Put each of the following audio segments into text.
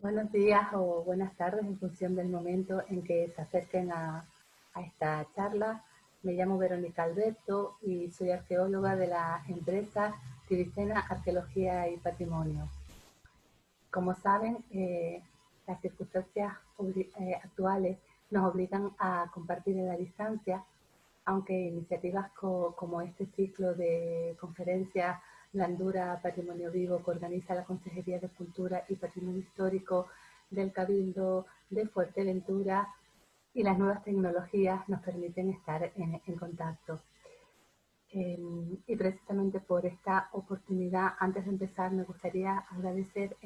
Buenos días o buenas tardes en función del momento en que se acerquen a esta charla. Me llamo Verónica Alberto y soy arqueóloga de la empresa Tiricena Arqueología y Patrimonio. Como saben, las circunstancias actuales nos obligan a compartir en la distancia, aunque iniciativas como este ciclo de conferencias Blandura Patrimonio Vivo que organiza la Consejería de Cultura y Patrimonio Histórico del Cabildo de Fuerteventura y las nuevas tecnologías nos permiten estar en contacto. Y precisamente por esta oportunidad, antes de empezar, me gustaría agradecer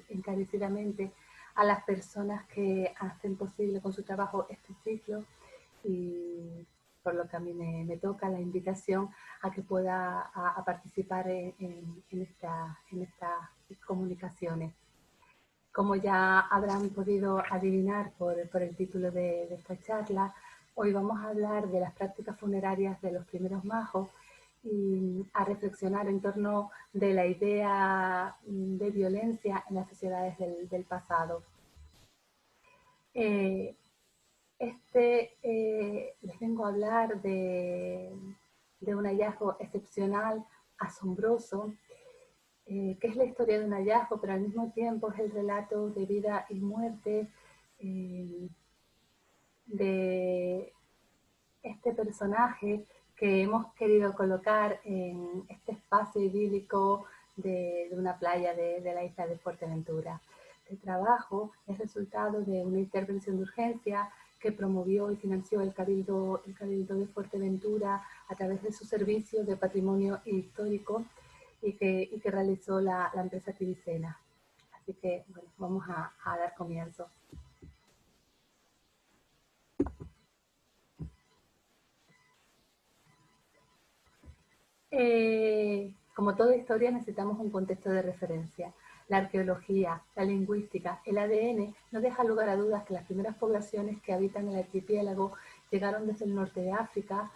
encarecidamente a las personas que hacen posible con su trabajo este ciclo y por lo que a mí me toca la invitación a que pueda a participar en estas comunicaciones. Como ya habrán podido adivinar por el título de esta charla, hoy vamos a hablar de las prácticas funerarias de los primeros magos y a reflexionar en torno de la idea de violencia en las sociedades del pasado. Les vengo a hablar de un hallazgo excepcional, asombroso, que es la historia de un hallazgo, pero al mismo tiempo es el relato de vida y muerte de este personaje que hemos querido colocar en este espacio idílico de una playa de la isla de Fuerteventura. Este trabajo es resultado de una intervención de urgencia que promovió y financió el Cabildo de Fuerteventura a través de su servicio de patrimonio histórico y que realizó la empresa Tiricena. Así que bueno, vamos a dar comienzo. Como toda historia necesitamos un contexto de referencia. La arqueología, la lingüística, el ADN no deja lugar a dudas que las primeras poblaciones que habitan el archipiélago llegaron desde el norte de África,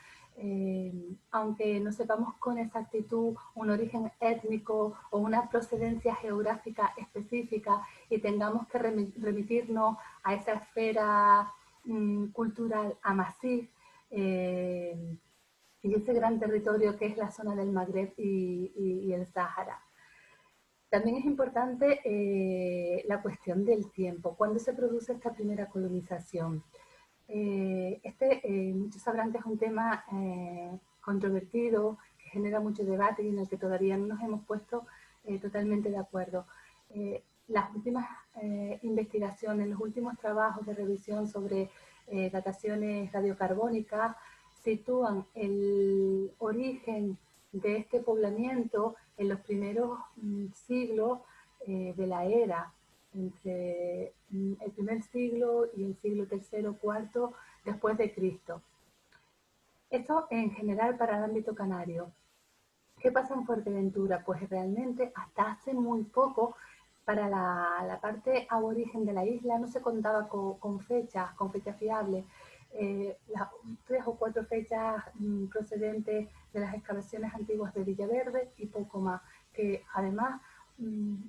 aunque no sepamos con exactitud un origen étnico o una procedencia geográfica específica y tengamos que remitirnos a esa esfera cultural amasí, y ese gran territorio que es la zona del Magreb y el Sáhara. También es importante la cuestión del tiempo. ¿Cuándo se produce esta primera colonización? Muchos sabrán que es un tema controvertido, que genera mucho debate y en el que todavía no nos hemos puesto totalmente de acuerdo. Las últimas investigaciones, los últimos trabajos de revisión sobre dataciones radiocarbónicas sitúan el origen de este poblamiento en los primeros siglos de la era, entre el primer siglo y el siglo III o IV después de Cristo. Esto en general para el ámbito canario. ¿Qué pasa en Fuerteventura? Pues realmente hasta hace muy poco para la parte aborigen de la isla no se contaba con fechas fiables. Las 3 o 4 fechas procedentes de las excavaciones antiguas de Villaverde y poco más, que además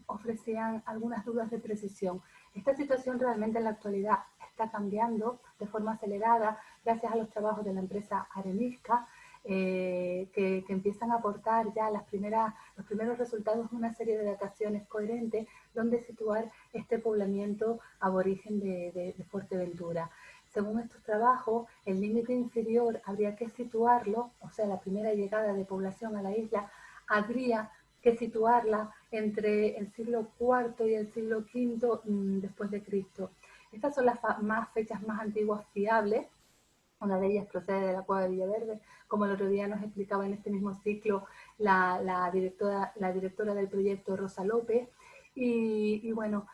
ofrecían algunas dudas de precisión. Esta situación realmente en la actualidad está cambiando de forma acelerada gracias a los trabajos de la empresa Arenisca, que empiezan a aportar ya los primeros resultados de una serie de dataciones coherentes donde situar este poblamiento aborigen de Fuerteventura. Según estos trabajos, el límite inferior habría que situarlo, o sea, la primera llegada de población a la isla, habría que situarla entre el siglo IV y el siglo V después de Cristo. Estas son las fechas más antiguas fiables. Una de ellas procede de la Cueva de Villaverde, como el otro día nos explicaba en este mismo ciclo la directora del proyecto, Rosa López. Y bueno,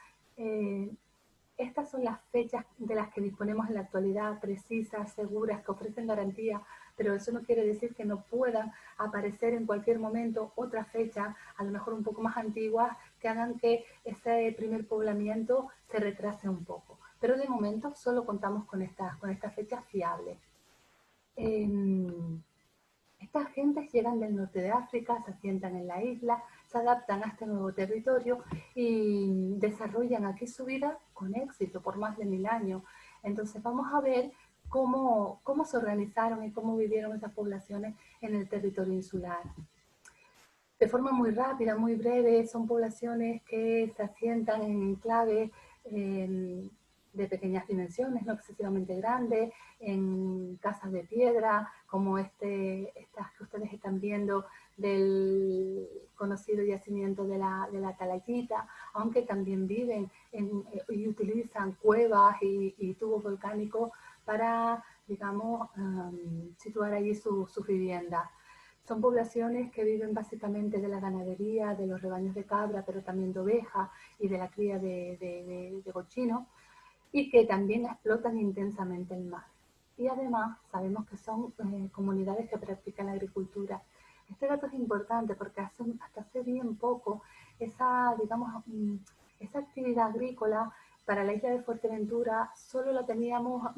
estas son las fechas de las que disponemos en la actualidad, precisas, seguras, que ofrecen garantía, pero eso no quiere decir que no puedan aparecer en cualquier momento otras fechas, a lo mejor un poco más antiguas, que hagan que ese primer poblamiento se retrase un poco. Pero de momento solo contamos con estas fechas fiables. Estas gentes llegan del norte de África, se asientan en la isla, se adaptan a este nuevo territorio y desarrollan aquí su vida con éxito por más de 1000 años. Entonces vamos a ver cómo se organizaron y cómo vivieron esas poblaciones en el territorio insular. De forma muy rápida, muy breve, son poblaciones que se asientan en enclaves de pequeñas dimensiones, no excesivamente grandes, en casas de piedra, como estas que ustedes están viendo del conocido yacimiento de la Talayita, aunque también viven y utilizan cuevas y tubos volcánicos para, digamos, situar allí sus viviendas. Son poblaciones que viven básicamente de la ganadería, de los rebaños de cabra, pero también de ovejas y de la cría de cochinos, y que también explotan intensamente el mar. Y además sabemos que son comunidades que practican la agricultura. Este dato es importante porque hasta hace bien poco esa, digamos, esa actividad agrícola para la isla de Fuerteventura solo la teníamos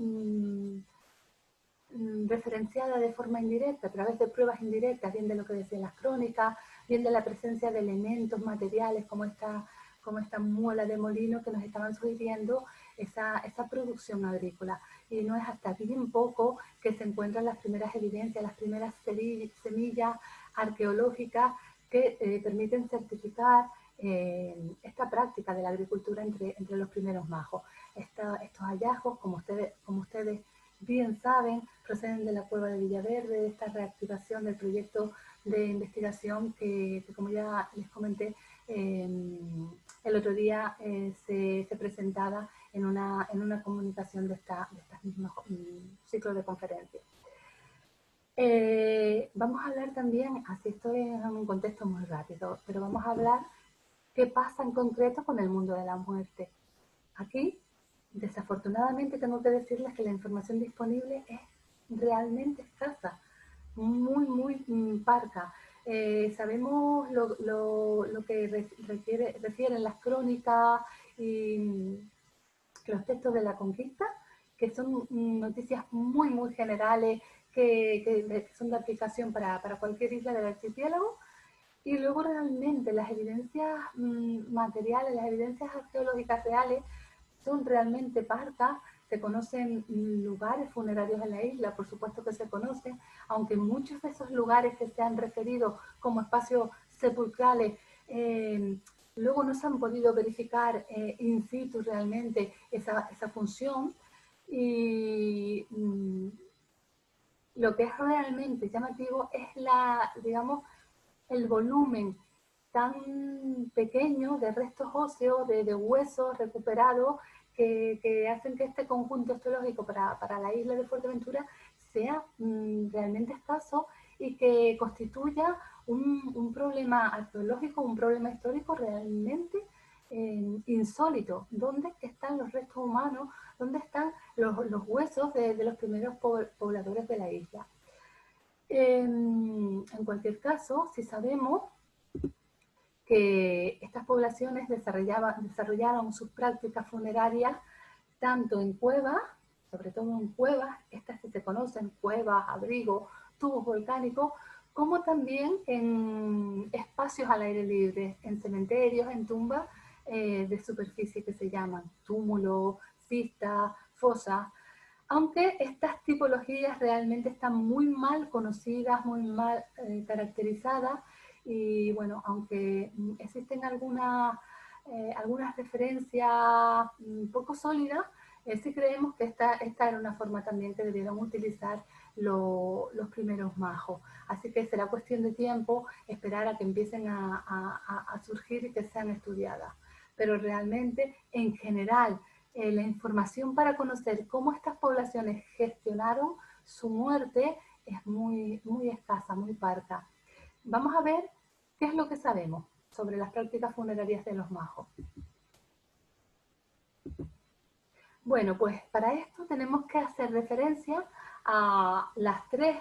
referenciada de forma indirecta, a través de pruebas indirectas, bien de lo que decían las crónicas, bien de la presencia de elementos materiales como esta muela de molino que nos estaban sugiriendo esa producción agrícola. Y no es hasta bien poco que se encuentran las primeras evidencias, las primeras semillas arqueológicas que permiten certificar esta práctica de la agricultura entre los primeros majos. Estos hallazgos, como ustedes bien saben, proceden de la cueva de Villaverde, de esta reactivación del proyecto de investigación que como ya les comenté, el otro día se presentaba en una comunicación de estas mismas ciclos de conferencias. Vamos a hablar también, así estoy en un contexto muy rápido, pero vamos a hablar qué pasa en concreto con el mundo de la muerte. Aquí, desafortunadamente, tengo que decirles que la información disponible es realmente escasa, muy parca. Sabemos lo que refieren las crónicas y los textos de la conquista, que son noticias muy generales, que son de aplicación para cualquier isla del archipiélago. Y luego realmente las evidencias materiales, las evidencias arqueológicas reales son realmente parcas. Se conocen lugares funerarios en la isla, por supuesto que se conocen, aunque muchos de esos lugares que se han referido como espacios sepulcrales, luego no se han podido verificar in situ realmente esa función. Y lo que es realmente llamativo es digamos, el volumen tan pequeño de restos óseos, de huesos recuperados, que hacen que este conjunto histológico para la isla de Fuerteventura sea realmente escaso y que constituya un problema arqueológico, un problema histórico realmente insólito. ¿Dónde están los restos humanos? ¿Dónde están los huesos de los primeros pobladores de la isla? En cualquier caso, si sabemos que estas poblaciones desarrollaron sus prácticas funerarias tanto en cuevas, sobre todo en cuevas, estas que se conocen, cuevas, abrigos, tubos volcánicos, como también en espacios al aire libre, en cementerios, en tumbas de superficie que se llaman túmulos, cistas, fosas. Aunque estas tipologías realmente están muy mal conocidas, muy mal caracterizadas, y bueno, aunque existen algunas referencias poco sólidas, sí creemos que esta era una forma también que debieron utilizar los primeros majos. Así que será cuestión de tiempo esperar a que empiecen a surgir y que sean estudiadas. Pero realmente, en general, la información para conocer cómo estas poblaciones gestionaron su muerte es muy escasa, muy parca. Vamos a ver qué es lo que sabemos sobre las prácticas funerarias de los majos. Bueno, pues para esto tenemos que hacer referencia a las tres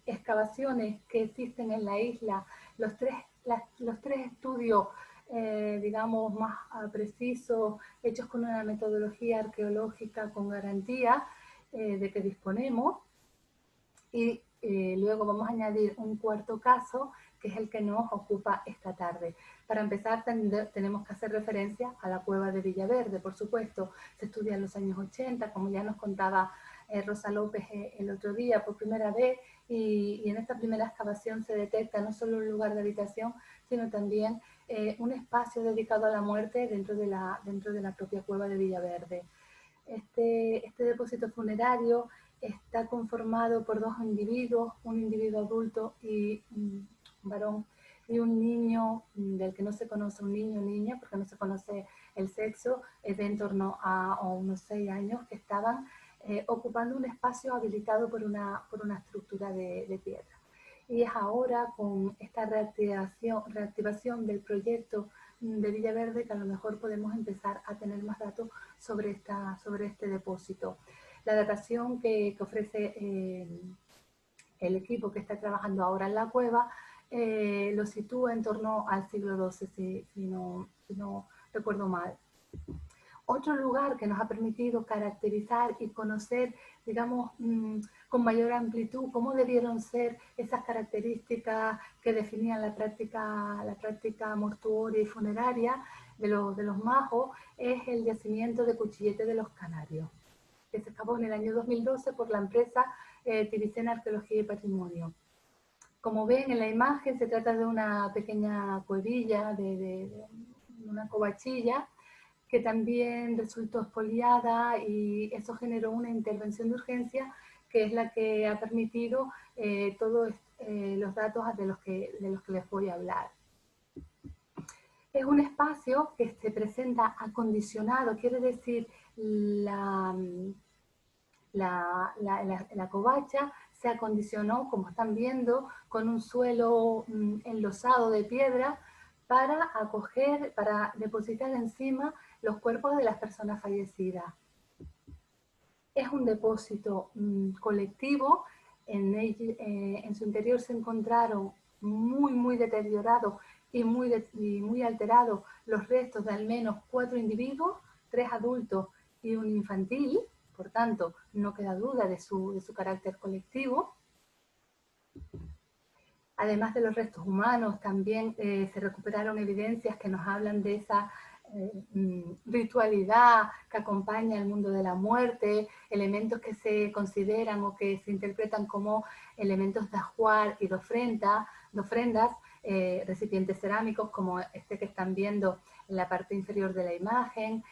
excavaciones que existen en la isla, los tres estudios, digamos, más precisos, hechos con una metodología arqueológica con garantía de que disponemos. Y luego vamos a añadir un cuarto caso, que es el que nos ocupa esta tarde. Para empezar, tenemos que hacer referencia a la cueva de Villaverde, por supuesto. Se estudia en los años 80, como ya nos contaba Rosa López el otro día por primera vez, y en esta primera excavación se detecta no solo un lugar de habitación, sino también un espacio dedicado a la muerte dentro de la propia cueva de Villaverde. Este depósito funerario está conformado por dos individuos, un individuo adulto y un varón, y un niño del que no se conoce, un niño o niña, porque no se conoce el sexo, es de en torno a unos 6 años, que estaban ocupando un espacio habilitado por una estructura de piedra. Y es ahora, con esta reactivación del proyecto de Villaverde, que a lo mejor podemos empezar a tener más datos sobre este depósito. La datación que ofrece el equipo que está trabajando ahora en la cueva lo sitúa en torno al siglo XII, si no recuerdo mal. Otro lugar que nos ha permitido caracterizar y conocer, digamos, con mayor amplitud cómo debieron ser esas características que definían la práctica mortuoria y funeraria de los majos, es el yacimiento de Cuchillete de los Canarios, que se excavó en el año 2012 por la empresa Tiricena Arqueología y Patrimonio. Como ven en la imagen, se trata de una pequeña cuevilla, de una covachilla, que también resultó expoliada, y eso generó una intervención de urgencia que es la que ha permitido todos los datos de los que les voy a hablar. Es un espacio que se presenta acondicionado, quiere decir la covacha se acondicionó, como están viendo, con un suelo enlosado de piedra para depositar encima los cuerpos de las personas fallecidas. Es un depósito colectivo. En su interior se encontraron muy deteriorados y muy alterados los restos de al menos 4 individuos, 3 adultos y un infantil. Por tanto, no queda duda de su carácter colectivo. Además de los restos humanos, también se recuperaron evidencias que nos hablan de esa ritualidad que acompaña el mundo de la muerte, elementos que se consideran o que se interpretan como elementos de ajuar y de ofrendas, recipientes cerámicos como este que están viendo en la parte inferior de la imagen,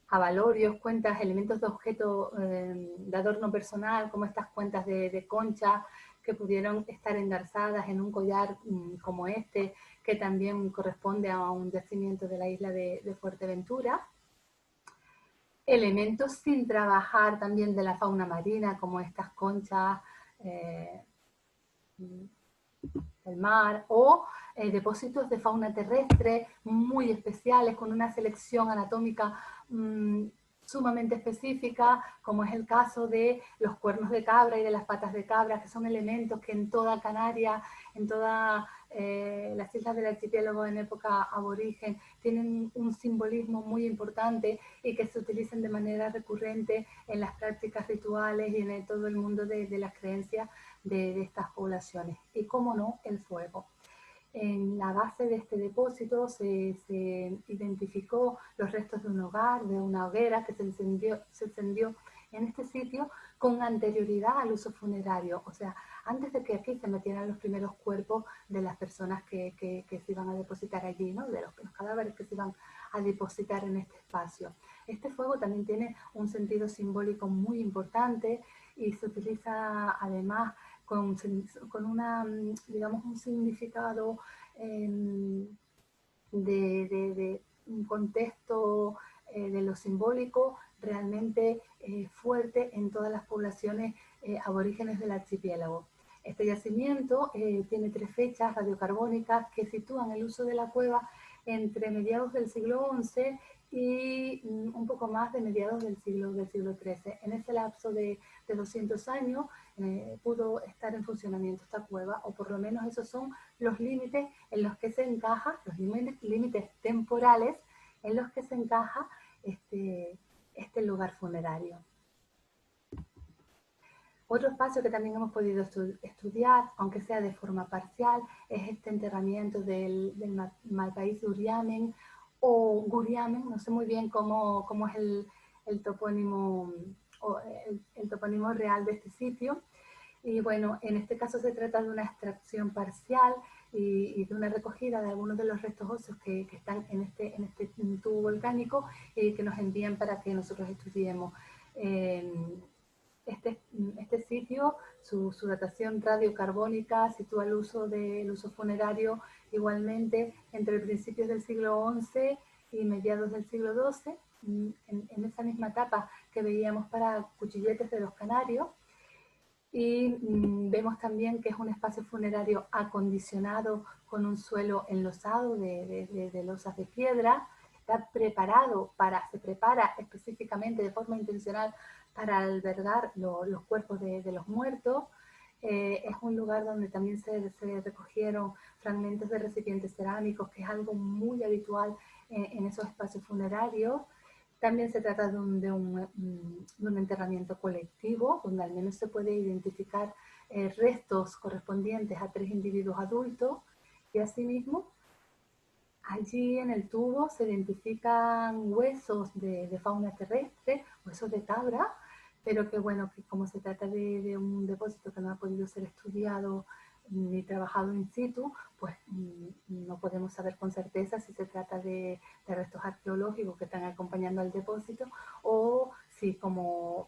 abalorios, cuentas, elementos de objeto de adorno personal, como estas cuentas de concha que pudieron estar engarzadas en un collar como este, que también corresponde a un yacimiento de la isla de Fuerteventura. Elementos sin trabajar también de la fauna marina, como estas conchas del mar, o depósitos de fauna terrestre muy especiales, con una selección anatómica sumamente específica, como es el caso de los cuernos de cabra y de las patas de cabra, que son elementos que en toda Canarias, en todas las islas del archipiélago en época aborigen, tienen un simbolismo muy importante y que se utilizan de manera recurrente en las prácticas rituales y en todo el mundo de las creencias de estas poblaciones. Y cómo no, el fuego. En la base de este depósito se identificó los restos de un hogar, de una hoguera que se encendió en este sitio con anterioridad al uso funerario, o sea, antes de que aquí se metieran los primeros cuerpos de las personas que se iban a depositar allí, ¿no? De los cadáveres que se iban a depositar en este espacio. Este fuego también tiene un sentido simbólico muy importante y se utiliza además con digamos, un significado de un contexto de lo simbólico realmente fuerte en todas las poblaciones aborígenes del archipiélago. Este yacimiento tiene 3 fechas radiocarbónicas que sitúan el uso de la cueva entre mediados del siglo XI y un poco más de mediados del siglo XIII. En ese lapso de 200 años pudo estar en funcionamiento esta cueva, o por lo menos esos son los límites en los que se encaja, los límites temporales en los que se encaja este lugar funerario. Otro espacio que también hemos podido estudiar, aunque sea de forma parcial, es este enterramiento del Malpaís de Uriamen o Guriamen, no sé muy bien cómo es el topónimo, o el topónimo real de este sitio. Y bueno, en este caso se trata de una extracción parcial y de una recogida de algunos de los restos óseos que están en este tubo volcánico y que nos envían para que nosotros estudiemos. Este sitio, su datación radiocarbónica sitúa el uso funerario igualmente entre principios del siglo XI y mediados del siglo XII, en esa misma etapa que veíamos para Cuchilletes de los Canarios. Y vemos también que es un espacio funerario acondicionado con un suelo enlosado de losas de piedra. Está preparado se prepara específicamente de forma intencional para albergar los cuerpos de los muertos. Es un lugar donde también se recogieron fragmentos de recipientes cerámicos, que es algo muy habitual en esos espacios funerarios. También se trata de un enterramiento colectivo, donde al menos se puede identificar restos correspondientes a 3 individuos adultos, y asimismo allí en el tubo se identifican huesos de fauna terrestre, huesos de cabra, pero que bueno, que como se trata de un depósito que no ha podido ser estudiado ni trabajado in situ, pues no podemos saber con certeza si se trata de restos arqueológicos que están acompañando al depósito o si, como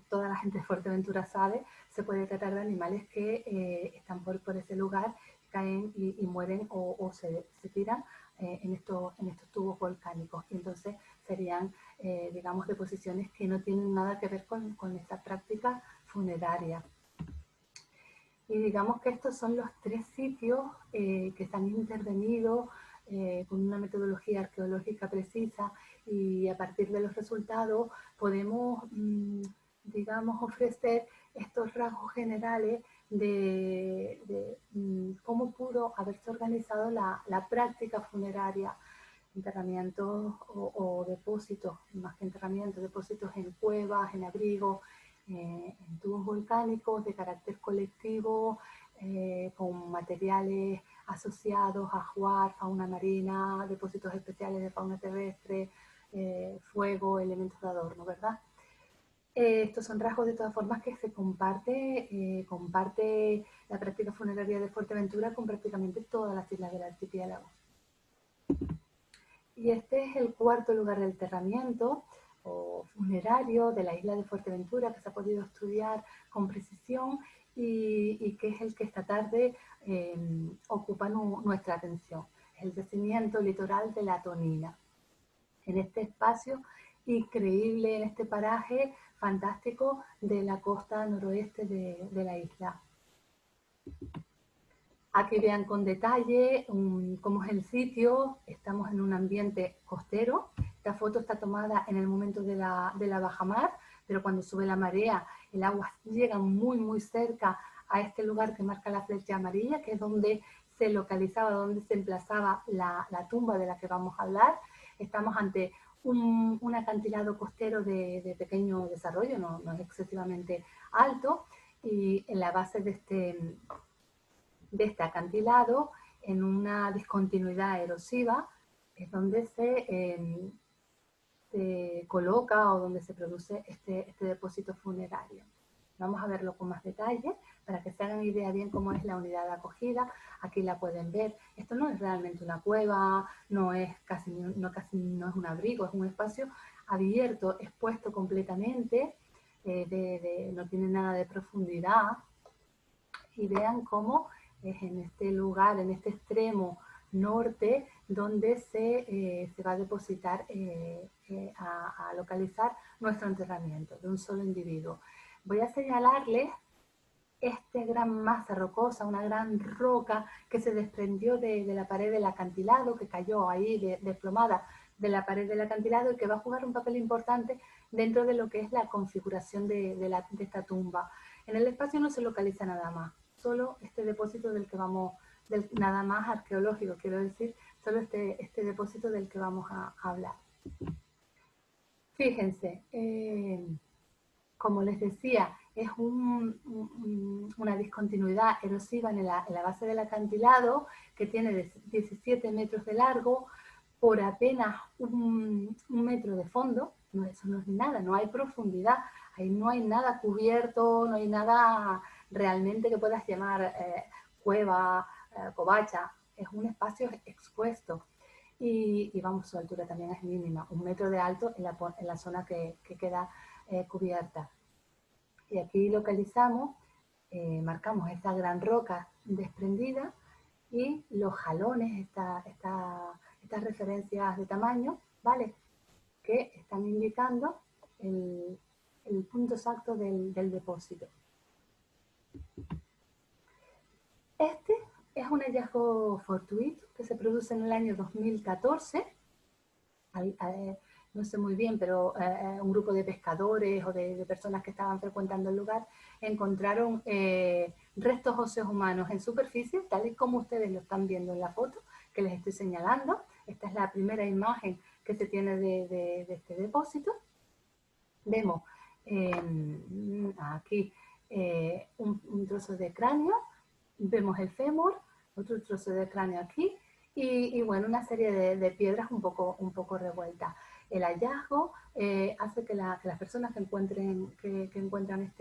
toda la gente de Fuerteventura sabe, se puede tratar de animales que están por ese lugar, caen y mueren o se tiran en estos tubos volcánicos. Y entonces serían, digamos, deposiciones que no tienen nada que ver con esta práctica funeraria. Y digamos que estos son los 3 sitios que se han intervenido con una metodología arqueológica precisa, y a partir de los resultados podemos, digamos, ofrecer estos rasgos generales de cómo pudo haberse organizado la práctica funeraria, enterramientos o depósitos, más que enterramientos, depósitos en cuevas, en abrigos, en tubos volcánicos de carácter colectivo, con materiales asociados a ajuar, fauna marina, depósitos especiales de fauna terrestre, fuego, elementos de adorno, ¿verdad? Estos son rasgos de todas formas que se comparte la práctica funeraria de Fuerteventura con prácticamente todas las islas del archipiélago. Y este es el 4.º lugar de enterramiento o funerario de la isla de Fuerteventura, que se ha podido estudiar con precisión y que es el que esta tarde ocupa nuestra atención. Es el yacimiento litoral de La Tonina. En este espacio increíble, en este paraje fantástico de la costa noroeste de la isla. Aquí vean con detalle cómo es el sitio. Estamos en un ambiente costero. Esta foto está tomada en el momento de la bajamar, pero cuando sube la marea, el agua llega muy cerca a este lugar que marca la flecha amarilla, que es donde se localizaba, donde se emplazaba la tumba de la que vamos a hablar. Estamos ante un acantilado costero de pequeño desarrollo, no es excesivamente alto, y en la base de este acantilado, en una discontinuidad erosiva, es donde se coloca o donde se produce este depósito funerario. Vamos a verlo con más detalle para que se hagan idea bien cómo es la unidad de acogida. Aquí la pueden ver. Esto no es realmente una cueva, no es un abrigo, es un espacio abierto, expuesto completamente, no tiene nada de profundidad. Y vean cómo es en este lugar, en este extremo norte, donde se va a depositar, a localizar nuestro enterramiento de un solo individuo. Voy a señalarles esta gran masa rocosa, una gran roca que se desprendió de la pared del acantilado, que cayó ahí desplomada de la pared del acantilado y que va a jugar un papel importante dentro de lo que es la configuración de esta tumba. En el espacio no se localiza nada más, solo este depósito nada más arqueológico, quiero decir, solo este depósito del que vamos a hablar. Fíjense, como les decía, es una discontinuidad erosiva en la base del acantilado que tiene 17 metros de largo por apenas un metro de fondo. No, eso no es nada, no hay profundidad, ahí no hay nada cubierto, no hay nada realmente que puedas llamar cueva, covacha, es un espacio expuesto. Y vamos, su altura también es mínima, 1 metro de alto en la zona que queda cubierta. Y aquí localizamos, marcamos esta gran roca desprendida y los jalones, estas referencias de tamaño, ¿vale? Que están indicando el punto exacto del depósito. Este es un hallazgo fortuito que se produce en el año 2014. No sé muy bien, pero un grupo de pescadores o de personas que estaban frecuentando el lugar encontraron restos óseos humanos en superficie, tal y como ustedes lo están viendo en la foto que les estoy señalando. Esta es la primera imagen que se tiene de este depósito. Vemos aquí un trozo de cráneo, vemos el fémur, otro trozo de cráneo aquí, y bueno, una serie de piedras un poco revueltas. El hallazgo hace que las personas que encuentran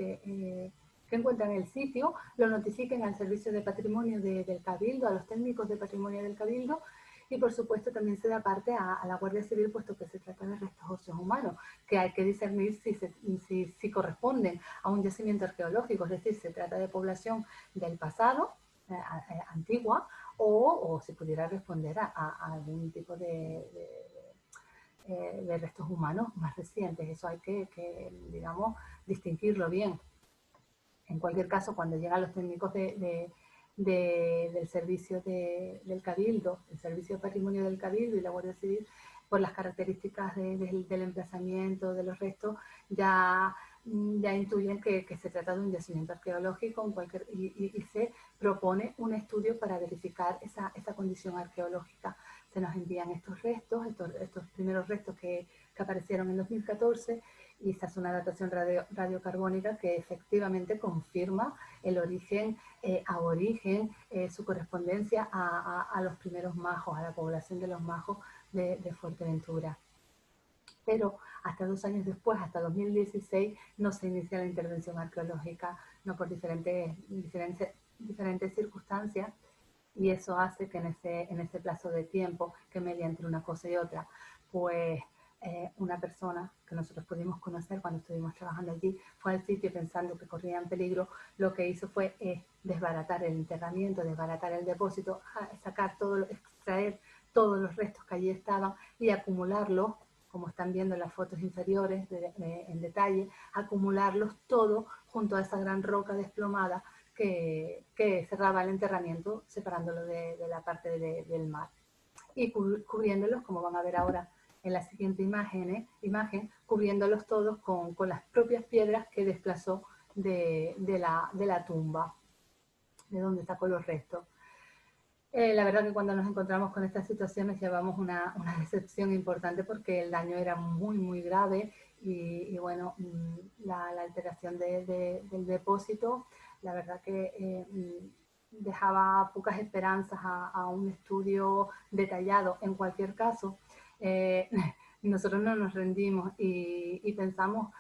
el sitio lo notifiquen al Servicio de Patrimonio del Cabildo, a los técnicos de Patrimonio del Cabildo, y por supuesto también se da parte a la Guardia Civil, puesto que se trata de restos óseos humanos, que hay que discernir si corresponden a un yacimiento arqueológico, es decir, se trata de población del pasado, antigua, o si pudiera responder a algún tipo de restos humanos más recientes. Eso hay que, digamos, distinguirlo bien. En cualquier caso, cuando llegan los técnicos del servicio del Cabildo, el Servicio de Patrimonio del Cabildo y la Guardia Civil, por las características del emplazamiento, de los restos, ya intuyen que se trata de un yacimiento arqueológico y se propone un estudio para verificar esa condición arqueológica. Se nos envían estos restos, estos primeros restos que aparecieron en 2014, y se hace una datación radiocarbónica que efectivamente confirma el origen aborigen, su correspondencia a los primeros majos, a la población de los majos de Fuerteventura. Pero hasta 2 años después, hasta 2016, no se inicia la intervención arqueológica, no por diferentes circunstancias, y eso hace que en ese plazo de tiempo que media entre una cosa y otra, pues una persona que nosotros pudimos conocer cuando estuvimos trabajando allí fue al sitio pensando que corría en peligro. Lo que hizo fue desbaratar el enterramiento, desbaratar el depósito, extraer todos los restos que allí estaban y acumularlos, como están viendo en las fotos inferiores en detalle, acumularlos todos junto a esa gran roca desplomada que cerraba el enterramiento, separándolo de la parte del mar. Y cubriéndolos, como van a ver ahora en la siguiente imagen, cubriéndolos todos con las propias piedras que desplazó de la tumba, de donde sacó los restos. La verdad que cuando nos encontramos con estas situaciones llevamos una decepción importante, porque el daño era muy, muy grave y bueno, la alteración del depósito, la verdad que dejaba pocas esperanzas a un estudio detallado. En cualquier caso, nosotros no nos rendimos y pensamos,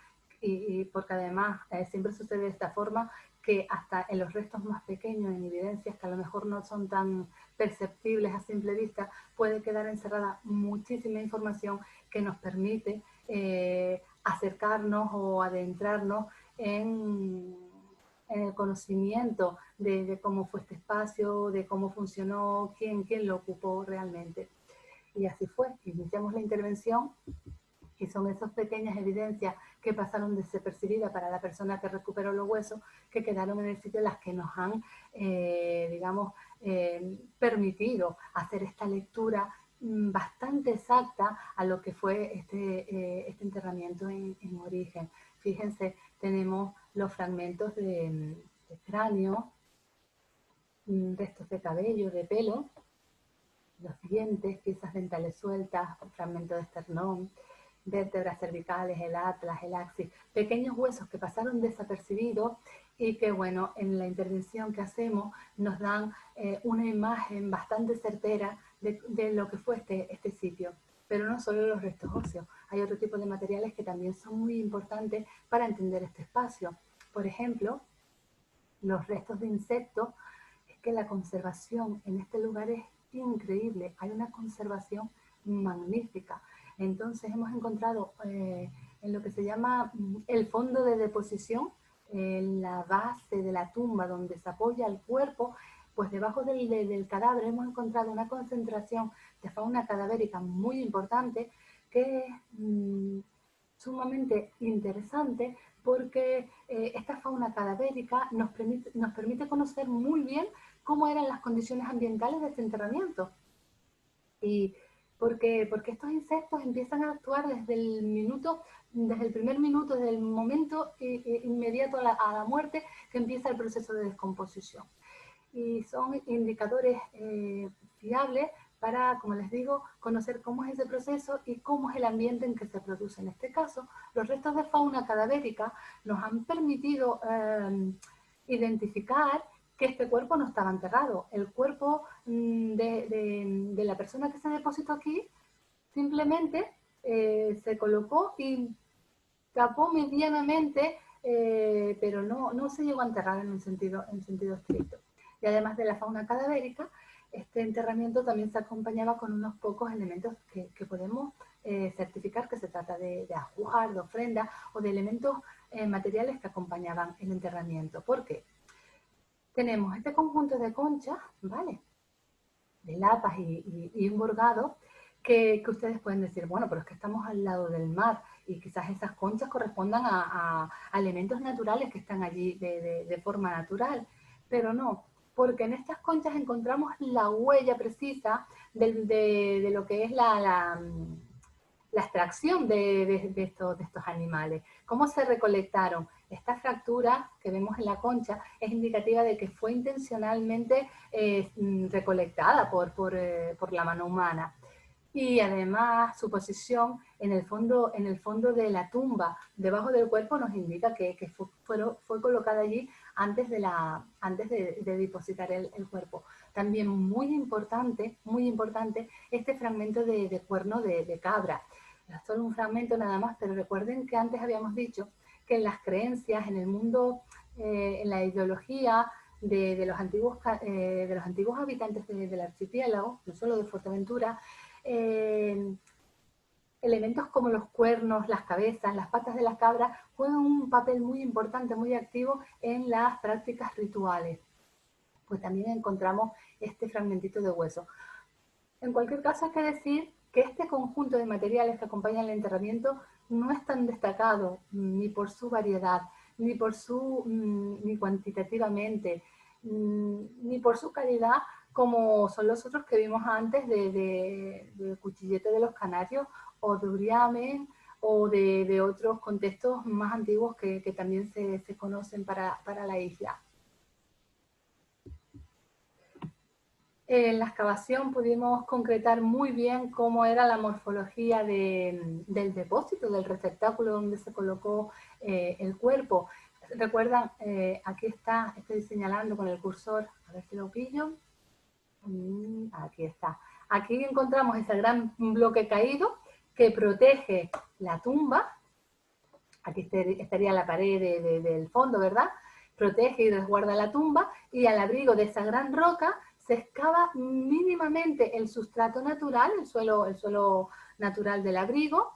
porque además siempre sucede de esta forma, que hasta en los restos más pequeños, en evidencias que a lo mejor no son tan perceptibles a simple vista, puede quedar encerrada muchísima información que nos permite acercarnos o adentrarnos en el conocimiento de cómo fue este espacio, de cómo funcionó, quién lo ocupó realmente. Y así fue, iniciamos la intervención, y son esas pequeñas evidencias que pasaron desapercibidas para la persona que recuperó los huesos, que quedaron en el sitio, las que nos han, permitido hacer esta lectura bastante exacta a lo que fue este enterramiento en origen. Fíjense, tenemos los fragmentos de cráneo, restos de cabello, de pelo, los dientes, piezas dentales sueltas, fragmentos de esternón, vértebras cervicales, el atlas, el axis, pequeños huesos que pasaron desapercibidos y que, bueno, en la intervención que hacemos nos dan una imagen bastante certera de lo que fue este sitio. Pero no solo los restos óseos, hay otro tipo de materiales que también son muy importantes para entender este espacio. Por ejemplo, los restos de insectos, es que la conservación en este lugar es increíble, hay una conservación magnífica. Entonces hemos encontrado en lo que se llama el fondo de deposición, en la base de la tumba donde se apoya el cuerpo, pues debajo del cadáver hemos encontrado una concentración de fauna cadavérica muy importante que es sumamente interesante porque esta fauna cadavérica nos permite conocer muy bien cómo eran las condiciones ambientales de este enterramiento. Y porque estos insectos empiezan a actuar desde el primer minuto, desde el momento inmediato a la muerte que empieza el proceso de descomposición. Y son indicadores fiables para, como les digo, conocer cómo es ese proceso y cómo es el ambiente en que se produce. En este caso, los restos de fauna cadavérica nos han permitido identificar que este cuerpo no estaba enterrado. El cuerpo de la persona que se depositó aquí simplemente se colocó y tapó medianamente, pero no se llegó a enterrar en sentido estricto. Y además de la fauna cadavérica, este enterramiento también se acompañaba con unos pocos elementos que podemos certificar que se trata de ajuar, de ofrenda o de elementos materiales que acompañaban el enterramiento. ¿Por qué? Tenemos este conjunto de conchas, ¿vale?, de lapas y un borgado, que ustedes pueden decir, bueno, pero es que estamos al lado del mar y quizás esas conchas correspondan a elementos naturales que están allí de forma natural, pero no, porque en estas conchas encontramos la huella precisa de lo que es la extracción de estos animales. ¿Cómo se recolectaron? Esta fractura que vemos en la concha es indicativa de que fue intencionalmente recolectada por la mano humana. Y además su posición en el fondo de la tumba, debajo del cuerpo, nos indica que fue colocada allí antes de depositar el cuerpo. También muy importante este fragmento de cuerno de cabra. Es solo un fragmento nada más, pero recuerden que antes habíamos dicho que en las creencias, en el mundo, en la ideología de los antiguos habitantes del archipiélago, no solo de Fuerteventura, elementos como los cuernos, las cabezas, las patas de las cabras juegan un papel muy importante, muy activo en las prácticas rituales. Pues también encontramos este fragmentito de hueso. En cualquier caso, hay que decir que este conjunto de materiales que acompañan el enterramiento no es tan destacado ni por su variedad, ni cuantitativamente, ni por su calidad, como son los otros que vimos antes de Cuchillete de los Canarios o de Uriamen o de otros contextos más antiguos que también se conocen para la isla. En la excavación pudimos concretar muy bien cómo era la morfología del depósito, del receptáculo donde se colocó el cuerpo. ¿Recuerdan? Aquí estoy señalando con el cursor, a ver si lo pillo. Aquí está. Aquí encontramos ese gran bloque caído que protege la tumba. Aquí estaría la pared del fondo, ¿verdad? Protege y resguarda la tumba, y al abrigo de esa gran roca se excava mínimamente el sustrato natural, el suelo natural del abrigo,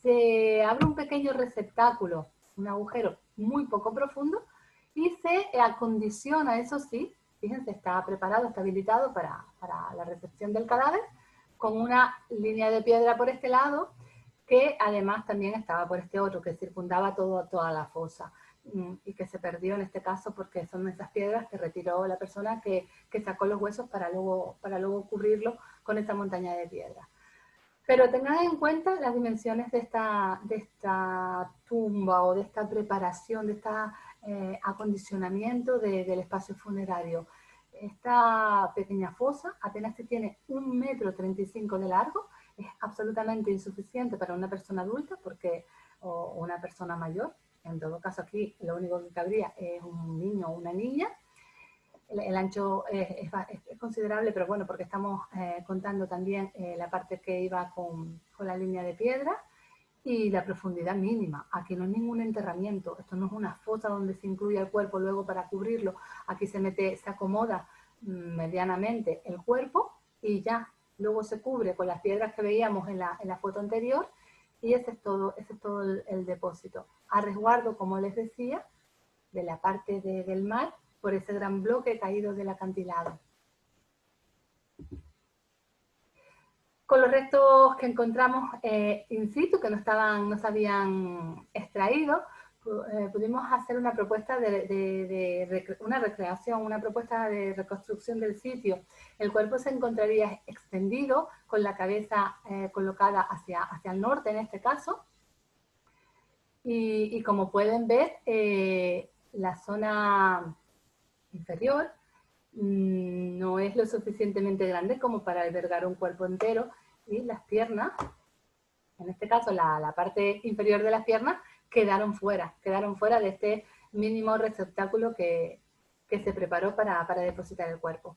se abre un pequeño receptáculo, un agujero muy poco profundo, y se acondiciona, eso sí, fíjense, está preparado, está habilitado para la recepción del cadáver, con una línea de piedra por este lado, que además también estaba por este otro, que circundaba toda la fosa, y que se perdió en este caso porque son esas piedras que retiró la persona que sacó los huesos para luego cubrirlo con esa montaña de piedras. Pero tengan en cuenta las dimensiones de esta tumba o de esta preparación, de este acondicionamiento del espacio funerario. Esta pequeña fosa apenas tiene 1,35 m de largo es absolutamente insuficiente para una persona adulta o una persona mayor. En todo caso, aquí lo único que cabría es un niño o una niña. El ancho es considerable, pero bueno, porque estamos contando también la parte que iba con la línea de piedra y la profundidad mínima. Aquí no es ningún enterramiento, esto no es una fosa donde se incluye el cuerpo luego para cubrirlo. Aquí se acomoda medianamente el cuerpo y ya, luego se cubre con las piedras que veíamos en la foto anterior y ese es todo el depósito. A resguardo, como les decía, de la parte del mar por ese gran bloque caído del acantilado. Con los restos que encontramos in situ, que no se habían extraído, pudimos hacer una propuesta una recreación, una propuesta de reconstrucción del sitio. El cuerpo se encontraría extendido, con la cabeza colocada hacia el norte en este caso. Y como pueden ver, la zona inferior no es lo suficientemente grande como para albergar un cuerpo entero, y las piernas, en este caso la parte inferior de las piernas, quedaron fuera de este mínimo receptáculo que se preparó para depositar el cuerpo.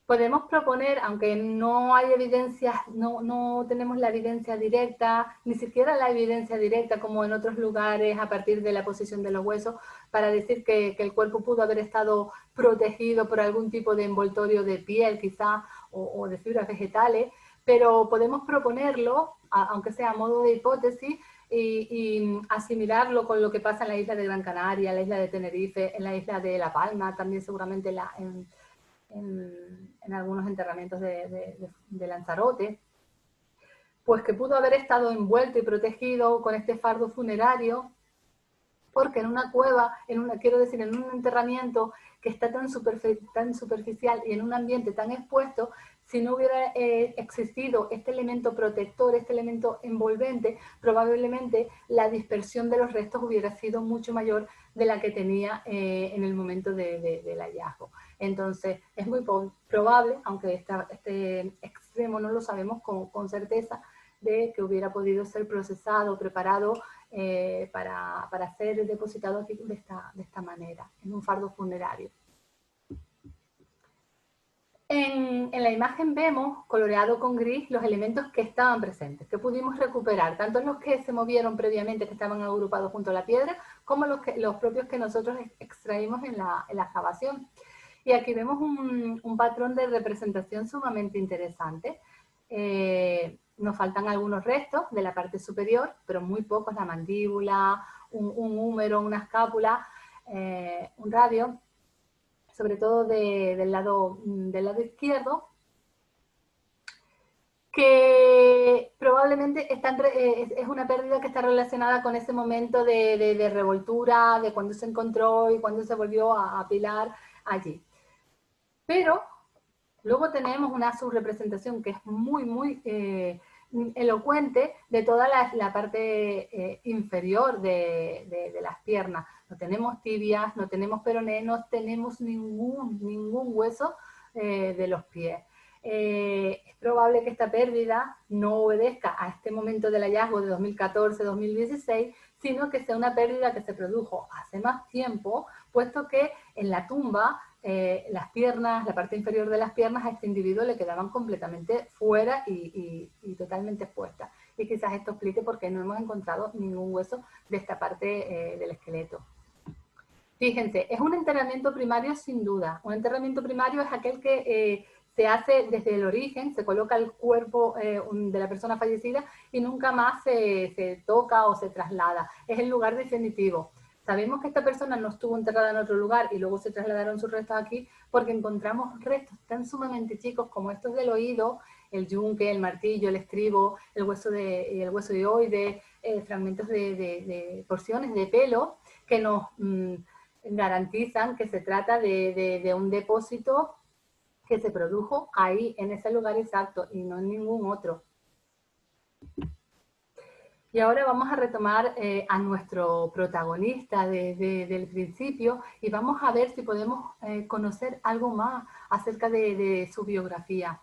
Podemos proponer, aunque no hay evidencias, no tenemos la evidencia directa, ni siquiera la evidencia directa como en otros lugares a partir de la posición de los huesos, para decir que el cuerpo pudo haber estado protegido por algún tipo de envoltorio de piel quizá o de fibras vegetales, pero podemos proponerlo, aunque sea a modo de hipótesis, y asimilarlo con lo que pasa en la isla de Gran Canaria, en la isla de Tenerife, en la isla de La Palma, también seguramente en algunos enterramientos de Lanzarote, pues que pudo haber estado envuelto y protegido con este fardo funerario, porque en una cueva, en un enterramiento que está tan superficial y en un ambiente tan expuesto, si no hubiera existido este elemento protector, este elemento envolvente, probablemente la dispersión de los restos hubiera sido mucho mayor de la que tenía en el momento del hallazgo. Entonces, es muy probable, aunque este extremo no lo sabemos con certeza, de que hubiera podido ser procesado, preparado para ser depositado aquí de esta manera, en un fardo funerario. En la imagen vemos, coloreado con gris, los elementos que estaban presentes, que pudimos recuperar, tanto los que se movieron previamente, que estaban agrupados junto a la piedra, como los propios que nosotros extraímos en la excavación. Y aquí vemos un patrón de representación sumamente interesante. Nos faltan algunos restos de la parte superior, pero muy pocos, la mandíbula, un húmero, una escápula, un radio, sobre todo del lado izquierdo, que probablemente es una pérdida que está relacionada con ese momento de revoltura, de cuando se encontró y cuando se volvió a apilar allí. Pero luego tenemos una subrepresentación que es muy elocuente de toda la parte inferior de las piernas. No tenemos tibias, no tenemos peroné, no tenemos ningún hueso de los pies. Es probable que esta pérdida no obedezca a este momento del hallazgo de 2014-2016, sino que sea una pérdida que se produjo hace más tiempo, puesto que en la tumba las piernas, la parte inferior de las piernas a este individuo le quedaban completamente fuera y totalmente expuestas. Y quizás esto explique por qué no hemos encontrado ningún hueso de esta parte del esqueleto. Fíjense, es un enterramiento primario sin duda. Un enterramiento primario es aquel que se hace desde el origen, se coloca el cuerpo de la persona fallecida y nunca más se toca o se traslada. Es el lugar definitivo. Sabemos que esta persona no estuvo enterrada en otro lugar y luego se trasladaron sus restos aquí porque encontramos restos tan sumamente chicos como estos del oído, el yunque, el martillo, el estribo, el hueso dioide, fragmentos de porciones de pelo que nos garantizan que se trata de un depósito que se produjo ahí, en ese lugar exacto, y no en ningún otro. Y ahora vamos a retomar a nuestro protagonista desde el principio y vamos a ver si podemos conocer algo más acerca de su biografía.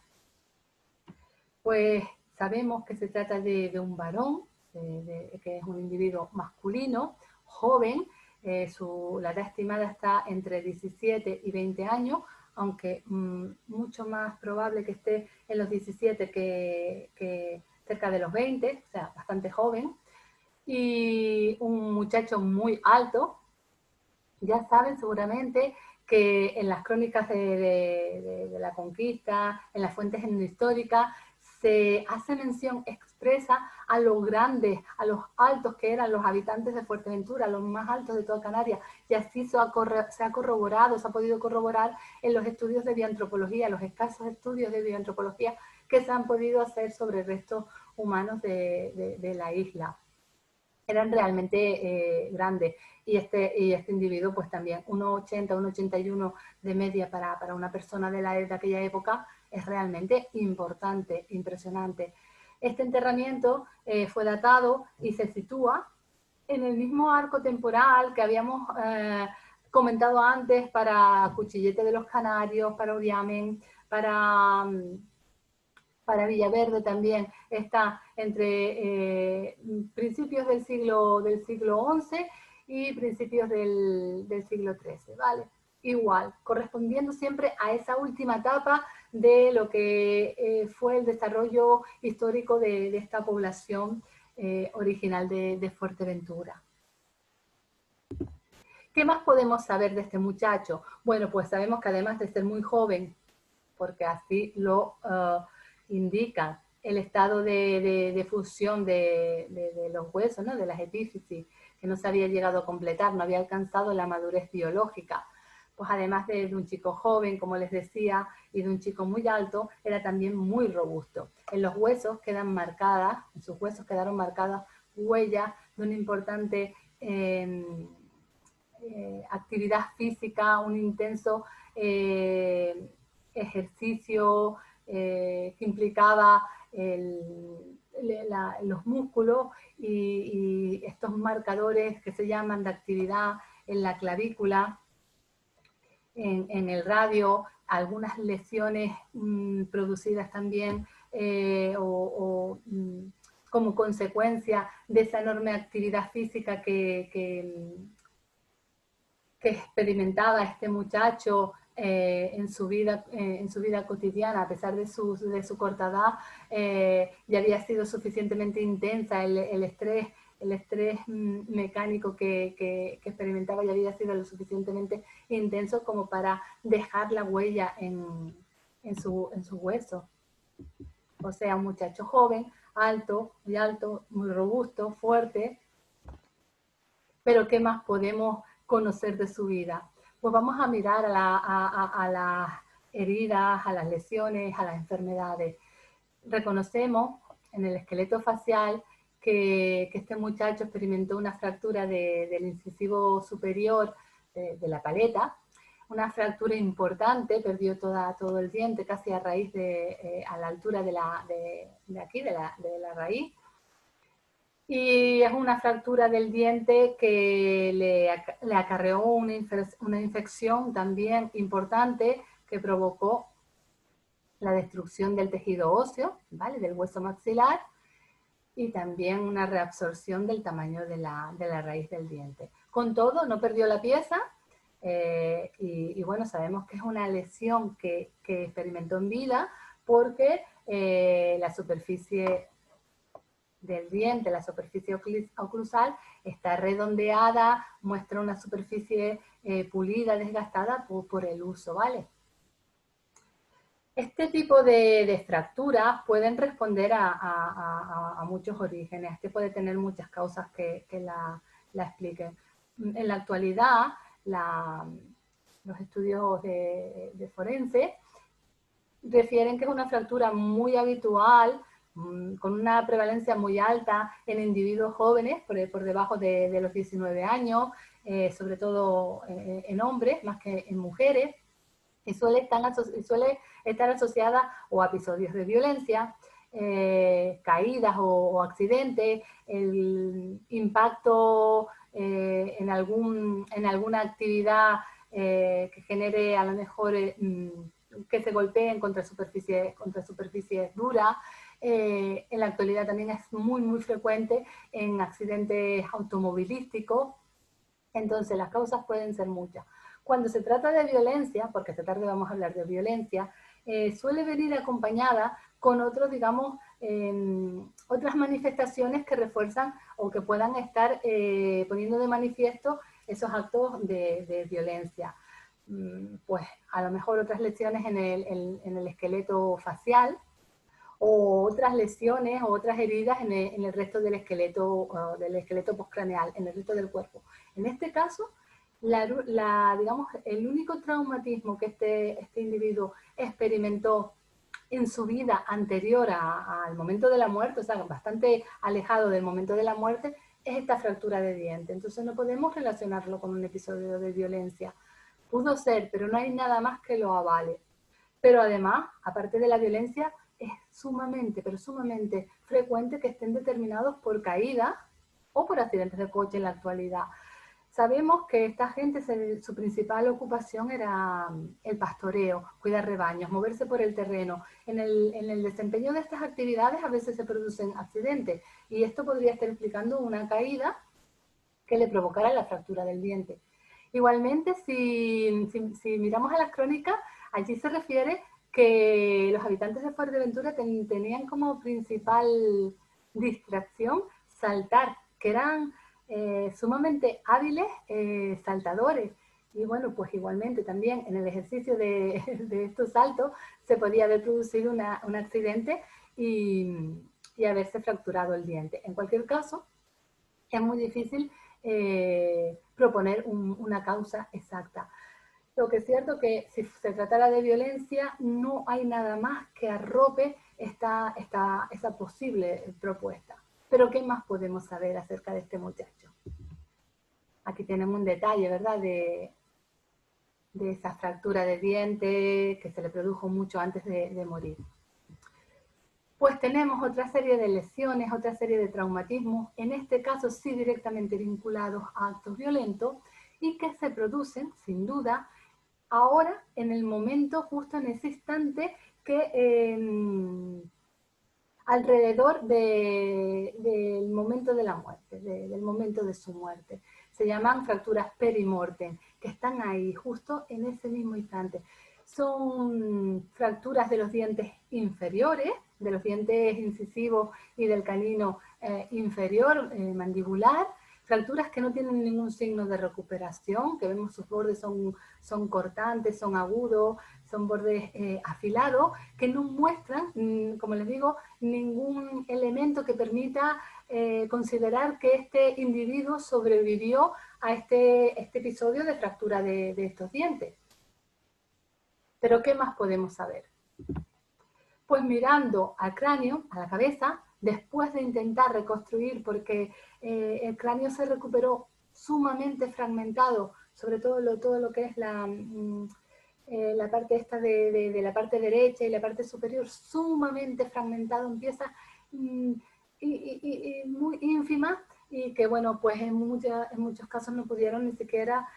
Pues sabemos que se trata de un varón, que es un individuo masculino, joven, la edad estimada está entre 17 y 20 años, aunque mucho más probable que esté en los 17 que cerca de los 20, o sea, bastante joven, y un muchacho muy alto. Ya saben seguramente que en las crónicas de la conquista, en las fuentes históricas, se hace mención expresa a los grandes, a los altos que eran los habitantes de Fuerteventura, los más altos de toda Canarias, y así se ha corroborado, se ha podido corroborar en los estudios de bioantropología, los escasos estudios de bioantropología que se han podido hacer sobre restos humanos de la isla. Eran realmente grandes. Y este individuo, pues también, 1,80, 1,81 de media para una persona de aquella época, es realmente importante, impresionante. Este enterramiento fue datado y se sitúa en el mismo arco temporal que habíamos comentado antes para Cuchillete de los Canarios, para Uriamen, para Villaverde también está entre principios del siglo XI y principios del siglo XIII, ¿vale? Igual, correspondiendo siempre a esa última etapa de lo que fue el desarrollo histórico de esta población original de Fuerteventura. ¿Qué más podemos saber de este muchacho? Bueno, pues sabemos que además de ser muy joven, porque así lo indica el estado de fusión de los huesos, ¿no? De las epífisis, que no se había llegado a completar, no había alcanzado la madurez biológica. Pues además de un chico joven, como les decía, y de un chico muy alto, era también muy robusto. En los huesos quedan marcadas, en sus huesos quedaron marcadas huellas de una importante actividad física, un intenso ejercicio que implicaba los músculos y estos marcadores que se llaman de actividad en la clavícula, en el radio, algunas lesiones producidas también como consecuencia de esa enorme actividad física que experimentaba este muchacho en su vida cotidiana, a pesar de su corta edad, ya había sido suficientemente intensa el estrés mecánico que experimentaba, ya había sido lo suficientemente intenso como para dejar la huella en su hueso. O sea, un muchacho joven, alto, muy robusto, fuerte. Pero ¿qué más podemos conocer de su vida? Pues vamos a mirar a las heridas, a las lesiones, a las enfermedades. Reconocemos en el esqueleto facial que este muchacho experimentó una fractura del incisivo superior de la paleta, una fractura importante, perdió todo el diente casi a raíz a la altura de la raíz. Y es una fractura del diente que le acarreó una infección también importante que provocó la destrucción del tejido óseo, ¿vale? Del hueso maxilar, y también una reabsorción del tamaño de la raíz del diente. Con todo, no perdió la pieza, y bueno, sabemos que es una lesión que experimentó en vida porque la superficie del diente, la superficie oclusal, está redondeada, muestra una superficie pulida, desgastada por el uso, ¿vale? Este tipo de fracturas pueden responder a muchos orígenes, este puede tener muchas causas que la expliquen. En la actualidad, los estudios de forense refieren que es una fractura muy habitual, con una prevalencia muy alta en individuos jóvenes, por debajo de los 19 años, sobre todo en hombres, más que en mujeres, y suele estar asociada o a episodios de violencia, caídas o accidentes, el impacto en alguna actividad que genere a lo mejor que se golpeen contra superficies duras, En la actualidad también es muy frecuente en accidentes automovilísticos. Entonces las causas pueden ser muchas. Cuando se trata de violencia, porque esta tarde vamos a hablar de violencia, suele venir acompañada con otros, digamos, otras manifestaciones que refuerzan o que puedan estar poniendo de manifiesto esos actos de violencia. Pues a lo mejor otras lesiones en el esqueleto facial, o otras lesiones o otras heridas en el resto del esqueleto postcraneal, en el resto del cuerpo. En este caso, digamos, el único traumatismo que este individuo experimentó en su vida anterior al momento de la muerte, o sea, bastante alejado del momento de la muerte, es esta fractura de diente. Entonces no podemos relacionarlo con un episodio de violencia. Pudo ser, pero no hay nada más que lo avale. Pero además, aparte de la violencia, es sumamente, pero sumamente frecuente que estén determinados por caídas o por accidentes de coche en la actualidad. Sabemos que esta gente, su principal ocupación era el pastoreo, cuidar rebaños, moverse por el terreno. En el desempeño de estas actividades a veces se producen accidentes y esto podría estar explicando una caída que le provocara la fractura del diente. Igualmente, si miramos a las crónicas, allí se refiere que los habitantes de Fuerteventura tenían como principal distracción saltar, que eran sumamente hábiles saltadores. Y bueno, pues igualmente también en el ejercicio de estos saltos se podía haber producido un accidente y haberse fracturado el diente. En cualquier caso, es muy difícil proponer una causa exacta. Lo que es cierto que si se tratara de violencia, no hay nada más que arrope esa posible propuesta. Pero ¿qué más podemos saber acerca de este muchacho? Aquí tenemos un detalle, ¿verdad?, de esa fractura de diente que se le produjo mucho antes de morir. Pues tenemos otra serie de lesiones, otra serie de traumatismos, en este caso sí directamente vinculados a actos violentos y que se producen, sin duda, ahora, en el momento, justo en ese instante, que alrededor del momento de la muerte, del momento de su muerte. Se llaman fracturas perimortem, que están ahí, justo en ese mismo instante. Son fracturas de los dientes inferiores, de los dientes incisivos y del canino inferior, mandibular, fracturas que no tienen ningún signo de recuperación, que vemos sus bordes son cortantes, son agudos, son bordes afilados, que no muestran, como les digo, ningún elemento que permita considerar que este individuo sobrevivió a este episodio de fractura de estos dientes. Pero ¿qué más podemos saber? Pues mirando al cráneo, a la cabeza, después de intentar reconstruir, porque el cráneo se recuperó sumamente fragmentado, sobre todo lo que es la parte esta de la parte derecha y la parte superior, sumamente fragmentado, empieza muy ínfima, y que bueno, pues en muchos casos no pudieron ni siquiera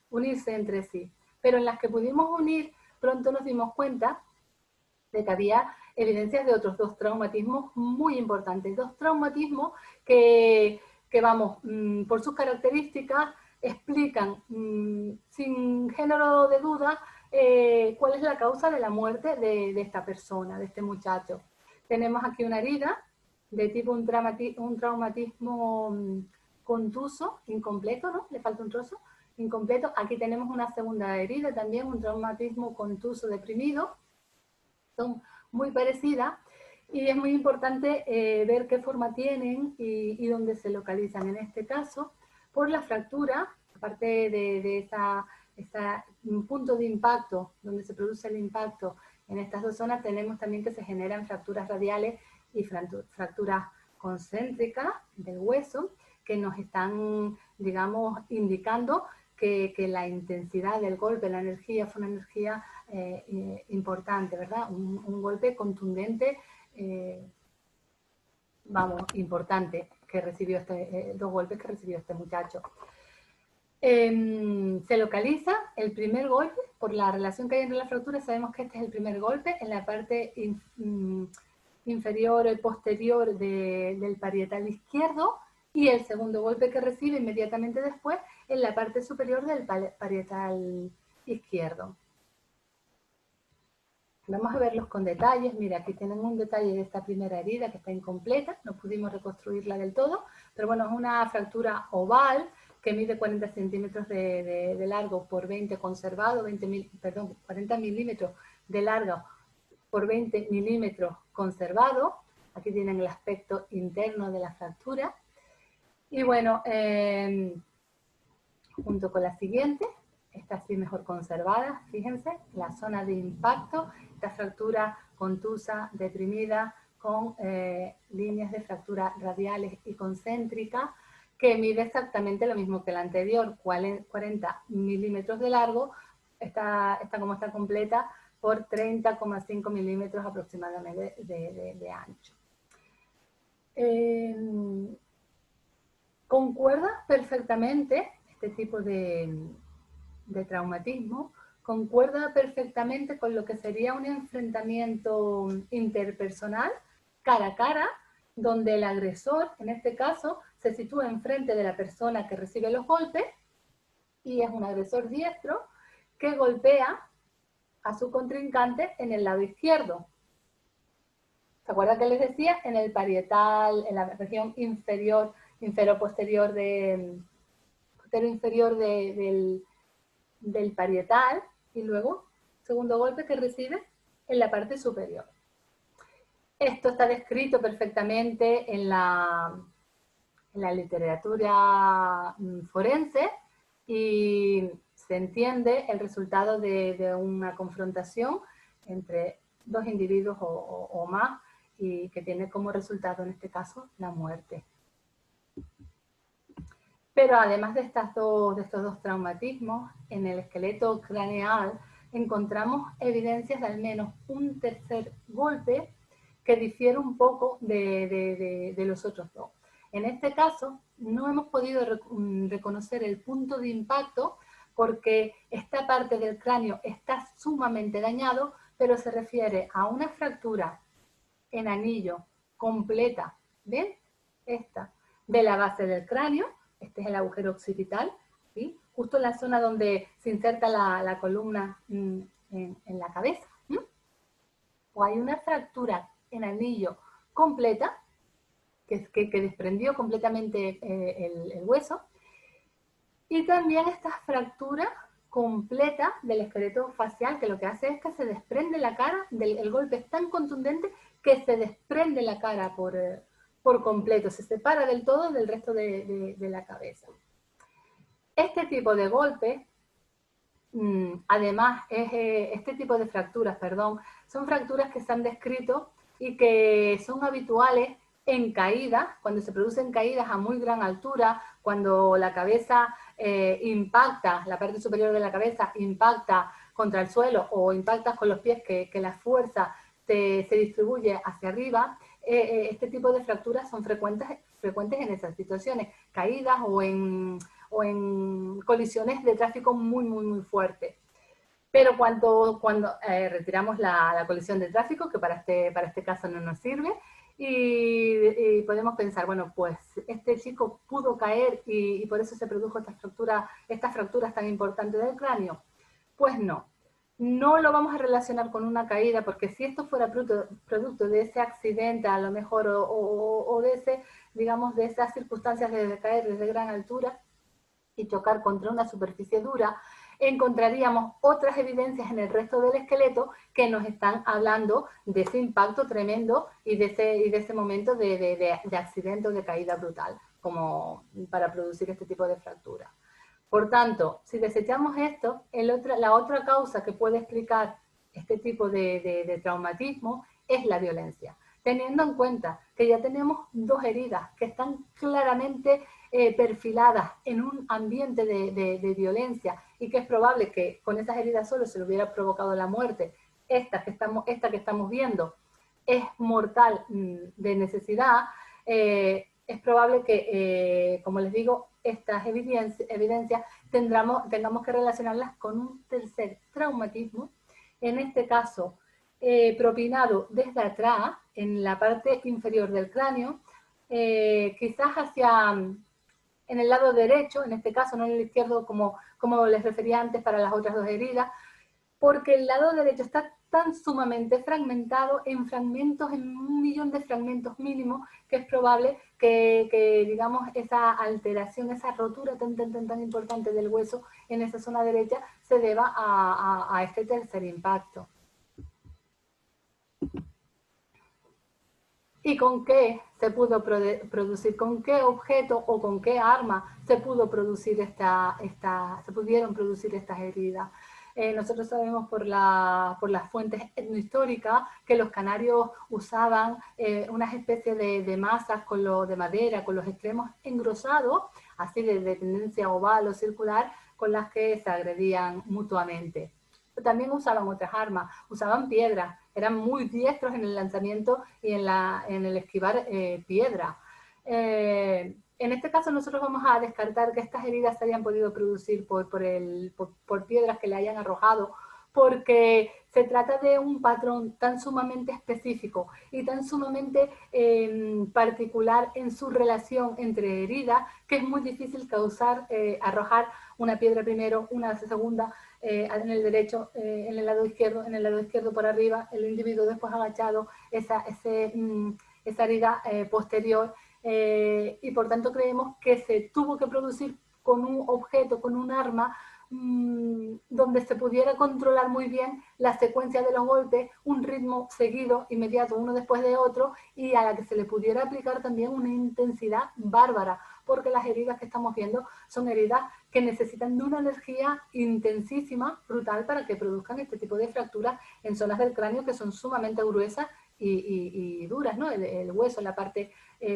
unirse entre sí. Pero en las que pudimos unir, pronto nos dimos cuenta de que había evidencias de otros dos traumatismos muy importantes, dos traumatismos que vamos, por sus características, explican sin género de duda cuál es la causa de la muerte de esta persona, de este muchacho. Tenemos aquí una herida de tipo un traumatismo contuso, incompleto, ¿no? Le falta un trozo, incompleto. Aquí tenemos una segunda herida también, un traumatismo contuso deprimido. Son muy parecidas y es muy importante ver qué forma tienen y dónde se localizan. En este caso, por la fractura, aparte de esa punto de impacto, donde se produce el impacto en estas dos zonas, tenemos también que se generan fracturas radiales y fracturas concéntricas del hueso, que nos están, digamos, indicando que la intensidad del golpe, la energía, fue una energía importante, ¿verdad? Un golpe contundente, vamos, importante, que recibió dos golpes que recibió este muchacho. Se localiza el primer golpe, por la relación que hay entre las fracturas, sabemos que este es el primer golpe en la parte inferior y posterior del parietal izquierdo, y el segundo golpe que recibe inmediatamente después en la parte superior del parietal izquierdo. Vamos a verlos con detalles. Mira, aquí tienen un detalle de esta primera herida que está incompleta, no pudimos reconstruirla del todo, pero bueno, es una fractura oval que mide 40 centímetros de largo por 20 conservado, 40 milímetros de largo por 20 milímetros conservado. Aquí tienen el aspecto interno de la fractura. Y bueno, junto con la siguiente, esta sí mejor conservada, fíjense, la zona de impacto, esta fractura contusa, deprimida, con líneas de fractura radiales y concéntricas, que mide exactamente lo mismo que la anterior, 40 milímetros de largo, esta como está completa, por 30,5 milímetros aproximadamente de ancho. Concuerda perfectamente este tipo de traumatismo, concuerda perfectamente con lo que sería un enfrentamiento interpersonal, cara a cara, donde el agresor, en este caso, se sitúa enfrente de la persona que recibe los golpes, y es un agresor diestro que golpea a su contrincante en el lado izquierdo. ¿Se acuerdan que les decía? En el parietal, en la región inferior posterior inferior del parietal, y luego, segundo golpe que recibe en la parte superior. Esto está descrito perfectamente en la literatura forense, y se entiende el resultado de una confrontación entre dos individuos o más, y que tiene como resultado en este caso la muerte. Pero además de estos dos traumatismos, en el esqueleto craneal encontramos evidencias de al menos un tercer golpe que difiere un poco de los otros dos. En este caso, no hemos podido reconocer el punto de impacto porque esta parte del cráneo está sumamente dañado, pero se refiere a una fractura en anillo completa, ¿ven? Esta, de la base del cráneo. Este es el agujero occipital, ¿sí? Justo en la zona donde se inserta la columna en la cabeza. O hay una fractura en anillo completa, que desprendió completamente el hueso, y también esta fractura completa del esqueleto facial, que lo que hace es que se desprende la cara, el golpe es tan contundente que se desprende la cara por completo, se separa del todo del resto de la cabeza. Este tipo de golpe, además, este tipo de fracturas, son fracturas que se han descrito y que son habituales en caídas, cuando se producen caídas a muy gran altura, cuando la cabeza impacta, la parte superior de la cabeza impacta contra el suelo o impacta con los pies, que la fuerza se distribuye hacia arriba. Este tipo de fracturas son frecuentes en esas situaciones, caídas o en colisiones de tráfico muy fuertes. Pero cuando retiramos la colisión de tráfico, que para este caso no nos sirve, y podemos pensar, bueno, pues este chico pudo caer y por eso se produjo estas fracturas tan importantes del cráneo. Pues no lo vamos a relacionar con una caída, porque si esto fuera producto de ese accidente, a lo mejor, o de esas circunstancias de caer desde gran altura y chocar contra una superficie dura, encontraríamos otras evidencias en el resto del esqueleto que nos están hablando de ese impacto tremendo y de ese momento de accidente o de caída brutal, como para producir este tipo de fractura. Por tanto, si desechamos esto, la otra causa que puede explicar este tipo de traumatismo es la violencia. Teniendo en cuenta que ya tenemos dos heridas que están claramente perfiladas en un ambiente de violencia, y que es probable que con esas heridas solo se le hubiera provocado la muerte. Esta que estamos viendo es mortal de necesidad. Es probable que, como les digo, estas evidencias tengamos que relacionarlas con un tercer traumatismo, en este caso propinado desde atrás, en la parte inferior del cráneo, quizás en el lado derecho, en este caso, no en el izquierdo como les refería antes para las otras dos heridas, porque el lado derecho está tan sumamente fragmentado en fragmentos, en 1.000.000 de fragmentos mínimos, que es probable que digamos, esa alteración, esa rotura tan importante del hueso en esa zona derecha se deba a este tercer impacto. ¿Y con qué se pudo producir? ¿Con qué objeto o con qué arma se pudo producir se pudieron producir estas heridas? Nosotros sabemos por las fuentes etnohistóricas que los canarios usaban unas especies de masas de madera con los extremos engrosados, así de tendencia oval o circular, con las que se agredían mutuamente. También usaban otras armas, usaban piedras, eran muy diestros en el lanzamiento y en el esquivar piedra. En este caso nosotros vamos a descartar que estas heridas se hayan podido producir por piedras que le hayan arrojado, porque se trata de un patrón tan sumamente específico y tan sumamente particular en su relación entre heridas, que es muy difícil arrojar una piedra primero, una segunda, en el derecho, en el lado izquierdo por arriba, el individuo después agachado, esa herida posterior, y por tanto creemos que se tuvo que producir con un objeto, con un arma, donde se pudiera controlar muy bien la secuencia de los golpes, un ritmo seguido, inmediato, uno después de otro, y a la que se le pudiera aplicar también una intensidad bárbara, porque las heridas que estamos viendo son heridas que necesitan de una energía intensísima, brutal, para que produzcan este tipo de fracturas en zonas del cráneo que son sumamente gruesas y duras, ¿no? El hueso, la parte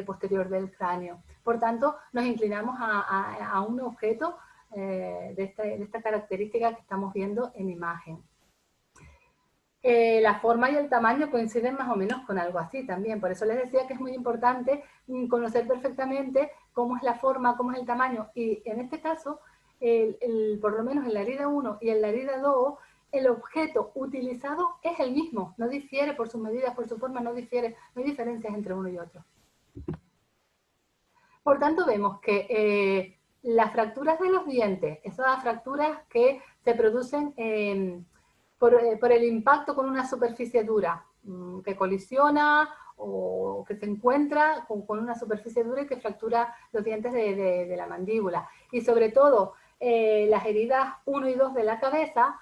posterior del cráneo. Por tanto, nos inclinamos a un objeto de esta característica que estamos viendo en imagen. La forma y el tamaño coinciden más o menos con algo así también. Por eso les decía que es muy importante conocer perfectamente cómo es la forma, cómo es el tamaño. Y en este caso, por lo menos en la herida 1 y en la herida 2, el objeto utilizado es el mismo. No difiere por sus medidas, por su forma, no difiere. No hay diferencias entre uno y otro. Por tanto, vemos que las fracturas de los dientes, esas fracturas que se producen por el impacto con una superficie dura, que colisiona o que se encuentra con una superficie dura y que fractura los dientes de la mandíbula. Y sobre todo, las heridas 1 y 2 de la cabeza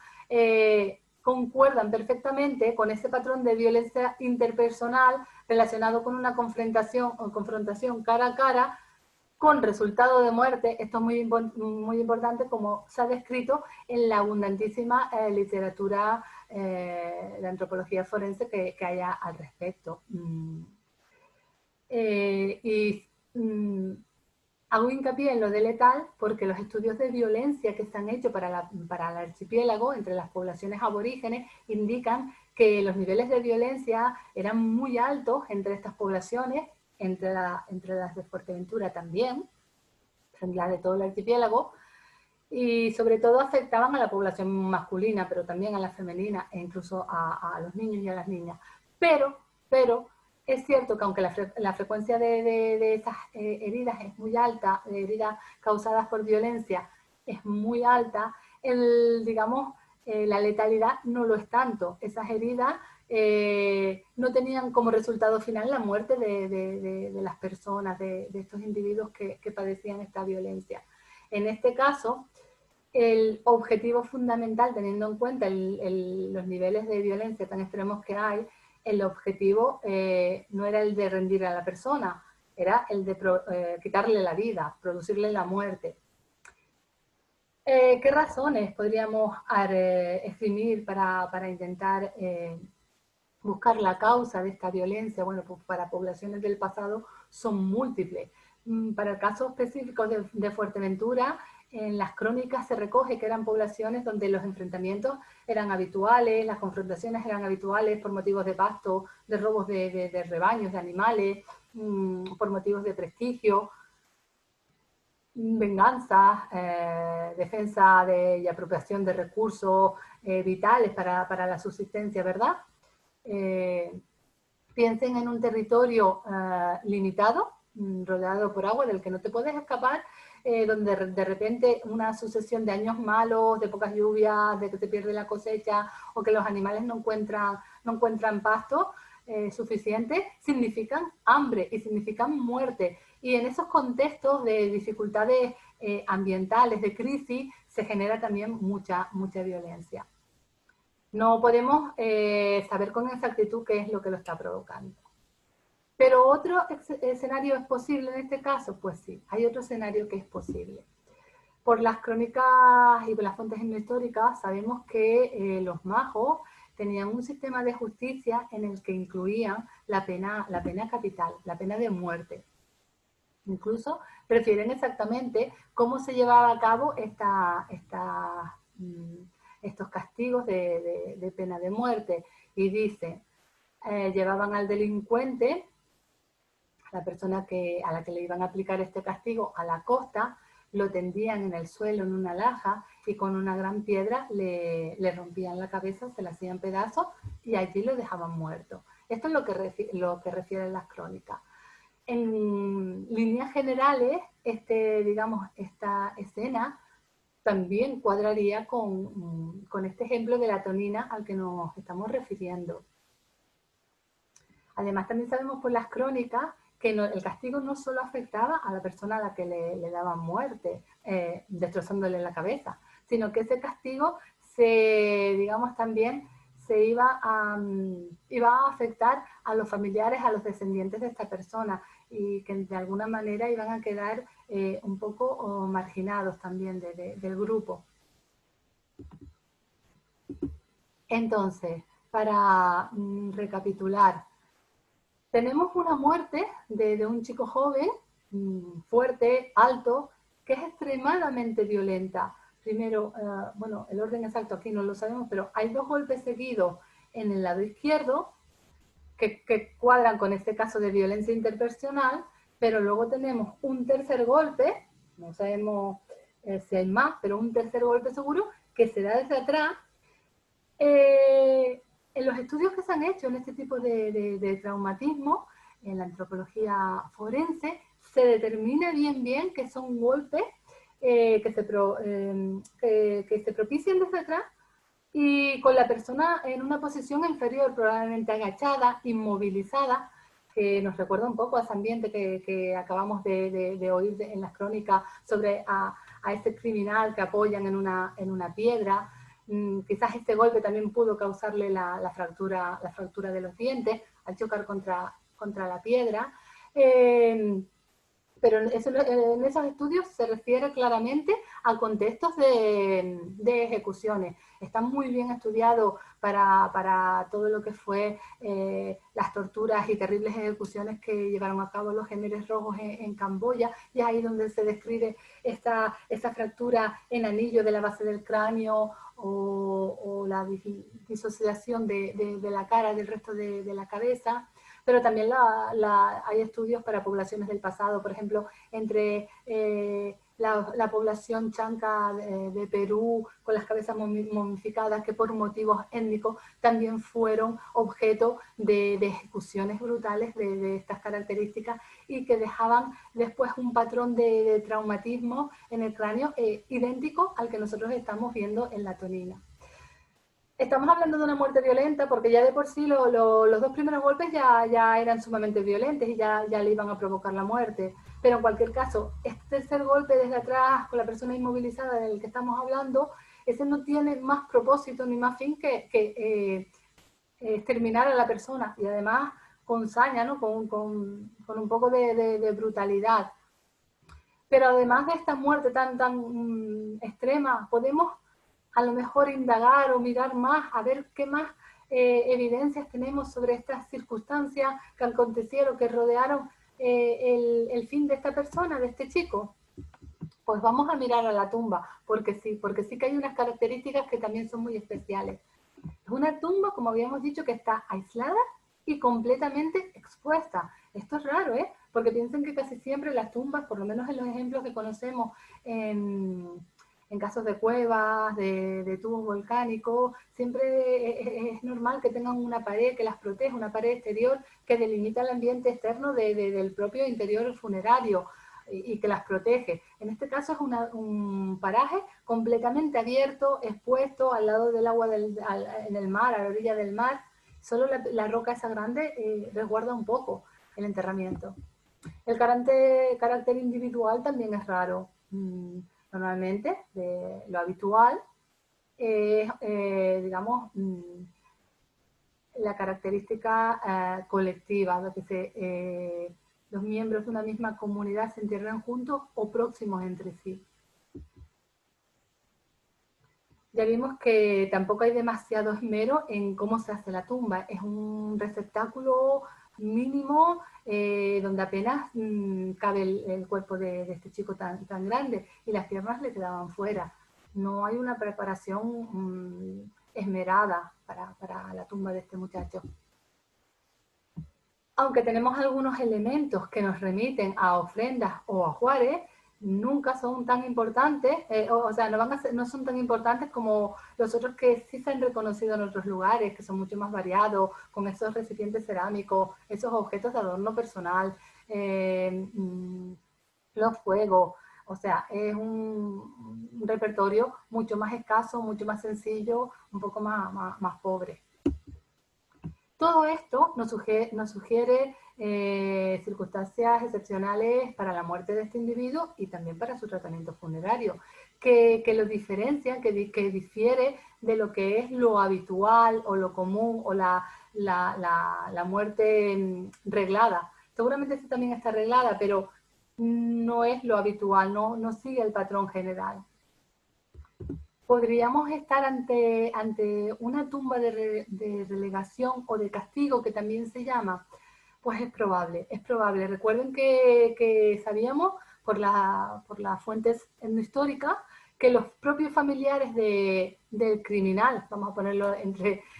concuerdan perfectamente con ese patrón de violencia interpersonal relacionado con una confrontación cara a cara, con resultado de muerte. Esto es muy importante, como se ha descrito en la abundantísima literatura de antropología forense que haya al respecto. Hago hincapié en lo de letal porque los estudios de violencia que se han hecho para el archipiélago entre las poblaciones aborígenes indican que los niveles de violencia eran muy altos entre estas poblaciones, entre las de Fuerteventura también, las de todo el archipiélago, y sobre todo afectaban a la población masculina, pero también a la femenina e incluso a los niños y a las niñas. Pero es cierto que aunque la frecuencia de estas heridas es muy alta, de heridas causadas por violencia es muy alta, la letalidad no lo es tanto. Esas heridas no tenían como resultado final la muerte de las personas, de estos individuos que padecían esta violencia. En este caso, el objetivo fundamental, teniendo en cuenta los niveles de violencia tan extremos que hay, el objetivo no era el de rendir a la persona, era el de quitarle la vida, producirle la muerte. ¿Qué razones podríamos esgrimir para intentar buscar la causa de esta violencia? Bueno, pues para poblaciones del pasado son múltiples. Para el caso específico de Fuerteventura, en las crónicas se recoge que eran poblaciones donde los enfrentamientos eran habituales, las confrontaciones eran habituales por motivos de pasto, de robos de rebaños, de animales, por motivos de prestigio, venganza, defensa y apropiación de recursos vitales para la subsistencia, ¿verdad? piensen en un territorio limitado, rodeado por agua, del que no te puedes escapar, donde de repente una sucesión de años malos, de pocas lluvias, de que se pierde la cosecha o que los animales no encuentran pasto suficiente, significan hambre y significan muerte. Y en esos contextos de dificultades ambientales, de crisis, se genera también mucha violencia. No podemos saber con exactitud qué es lo que lo está provocando. Pero otro escenario es posible en este caso, pues sí, hay otro escenario que es posible. Por las crónicas y por las fuentes históricas sabemos que los majos tenían un sistema de justicia en el que incluían la pena capital, la pena de muerte. Incluso refieren exactamente cómo se llevaba a cabo estos castigos de pena de muerte. Y dice, llevaban al delincuente, a la persona a la que le iban a aplicar este castigo, a la costa, lo tendían en el suelo en una laja y con una gran piedra le rompían la cabeza, se la hacían pedazos y allí lo dejaban muerto. Esto es lo que refieren las crónicas. En líneas generales, esta escena también cuadraría con este ejemplo de la tonina al que nos estamos refiriendo. Además, también sabemos por las crónicas que el castigo no solo afectaba a la persona a la que le daban muerte, destrozándole la cabeza, sino que ese castigo también se iba a afectar a los familiares, a los descendientes de esta persona, y que de alguna manera iban a quedar un poco marginados también del grupo. Entonces, para recapitular, tenemos una muerte de un chico joven, fuerte, alto, que es extremadamente violenta. Primero, bueno, el orden exacto aquí no lo sabemos, pero hay 2 golpes seguidos en el lado izquierdo que cuadran con este caso de violencia interpersonal, pero luego tenemos un tercer golpe, no sabemos si hay más, pero un tercer golpe seguro, que se da desde atrás. En los estudios que se han hecho en este tipo de traumatismo, en la antropología forense, se determina bien que son golpes que se propician desde atrás y con la persona en una posición inferior, probablemente agachada, inmovilizada, que nos recuerda un poco a ese ambiente que acabamos de oír en las crónicas sobre a este criminal que apoyan en una piedra. Quizás este golpe también pudo causarle la fractura de los dientes al chocar contra la piedra. Pero en esos estudios se refiere claramente a contextos de ejecuciones. Está muy bien estudiado para todo lo que fue las torturas y terribles ejecuciones que llevaron a cabo los Khmeres rojos en Camboya, y ahí donde se describe esta fractura en anillo de la base del cráneo o la disociación de la cara del resto de la cabeza. Pero también hay estudios para poblaciones del pasado, por ejemplo, entre la población chanca de Perú con las cabezas momificadas, que por motivos étnicos también fueron objeto de ejecuciones brutales de estas características y que dejaban después un patrón de traumatismo en el cráneo idéntico al que nosotros estamos viendo en la tonina. Estamos hablando de una muerte violenta porque ya de por sí los 2 primeros golpes ya eran sumamente violentos y ya le iban a provocar la muerte. Pero en cualquier caso, este tercer golpe desde atrás con la persona inmovilizada del que estamos hablando, ese no tiene más propósito ni más fin que exterminar a la persona, y además con saña, ¿no? con un poco de brutalidad. Pero además de esta muerte tan extrema, podemos a lo mejor indagar o mirar más, a ver qué más evidencias tenemos sobre estas circunstancias que acontecieron, que rodearon el fin de esta persona, de este chico. Pues vamos a mirar a la tumba, porque sí que hay unas características que también son muy especiales. Es una tumba, como habíamos dicho, que está aislada y completamente expuesta. Esto es raro, porque piensen que casi siempre las tumbas, por lo menos en los ejemplos que conocemos en En casos de cuevas, de tubos volcánicos, siempre es normal que tengan una pared que las protege, una pared exterior que delimita el ambiente externo del propio interior funerario y que las protege. En este caso es un paraje completamente abierto, expuesto al lado del agua en el mar, a la orilla del mar. Solo la roca esa grande resguarda un poco el enterramiento. El carácter individual también es raro. Normalmente, lo habitual es, digamos, la característica colectiva, lo que los miembros de una misma comunidad se entierran juntos o próximos entre sí. Ya vimos que tampoco hay demasiado esmero en cómo se hace la tumba. Es un receptáculo mínimo donde apenas cabe el cuerpo de este chico tan grande y las piernas le quedaban fuera. No hay una preparación esmerada para la tumba de este muchacho. Aunque tenemos algunos elementos que nos remiten a ofrendas o ajuares, nunca son tan importantes, o sea, no son tan importantes como los otros que sí se han reconocido en otros lugares, que son mucho más variados, con esos recipientes cerámicos, esos objetos de adorno personal, los fuegos. O sea, es un repertorio mucho más escaso, mucho más sencillo, un poco más pobre. Todo esto nos sugiere circunstancias excepcionales para la muerte de este individuo y también para su tratamiento funerario, que lo diferencian, que difiere de lo que es lo habitual o lo común o la muerte reglada. Seguramente sí también está reglada, pero no es lo habitual, no sigue el patrón general. ¿Podríamos estar ante una tumba de relegación o de castigo, que también se llama? Pues es probable, es probable. Recuerden que sabíamos por las fuentes históricas que los propios familiares del criminal, vamos a ponerlo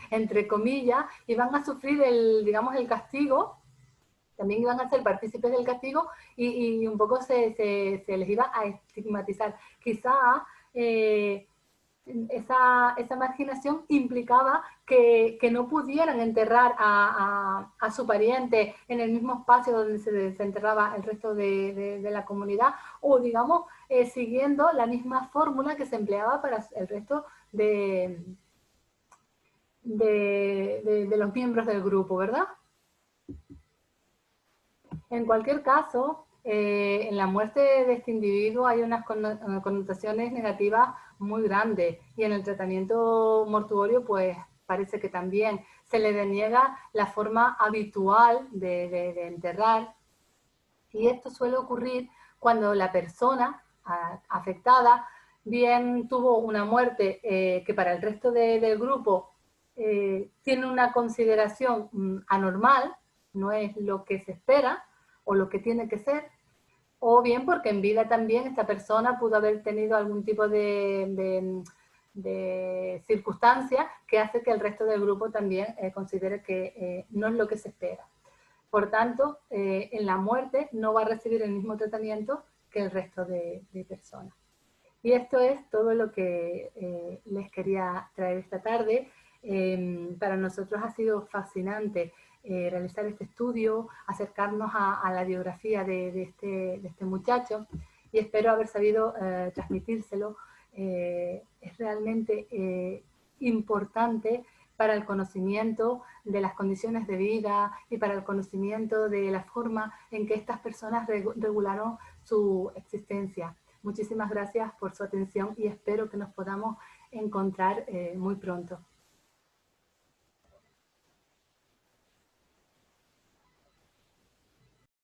entre comillas, iban a sufrir digamos, el castigo, también iban a ser partícipes del castigo y un poco se les iba a estigmatizar. Quizá esa marginación implicaba que no pudieran enterrar a su pariente en el mismo espacio donde se enterraba el resto de la comunidad, o digamos, siguiendo la misma fórmula que se empleaba para el resto de los miembros del grupo, ¿verdad? En cualquier caso, en la muerte de este individuo hay unas connotaciones negativas muy grandes y en el tratamiento mortuorio pues parece que también se le deniega la forma habitual de enterrar, y esto suele ocurrir cuando la persona afectada bien tuvo una muerte que para el resto del grupo tiene una consideración anormal, no es lo que se espera o lo que tiene que ser, o bien porque en vida también esta persona pudo haber tenido algún tipo de circunstancia que hace que el resto del grupo también considere que no es lo que se espera. Por tanto, en la muerte no va a recibir el mismo tratamiento que el resto de personas. Y esto es todo lo que les quería traer esta tarde. Para nosotros ha sido fascinante realizar este estudio, acercarnos a la biografía de este muchacho, y espero haber sabido transmitírselo. Es realmente importante para el conocimiento de las condiciones de vida y para el conocimiento de la forma en que estas personas regularon su existencia. Muchísimas gracias por su atención y espero que nos podamos encontrar muy pronto.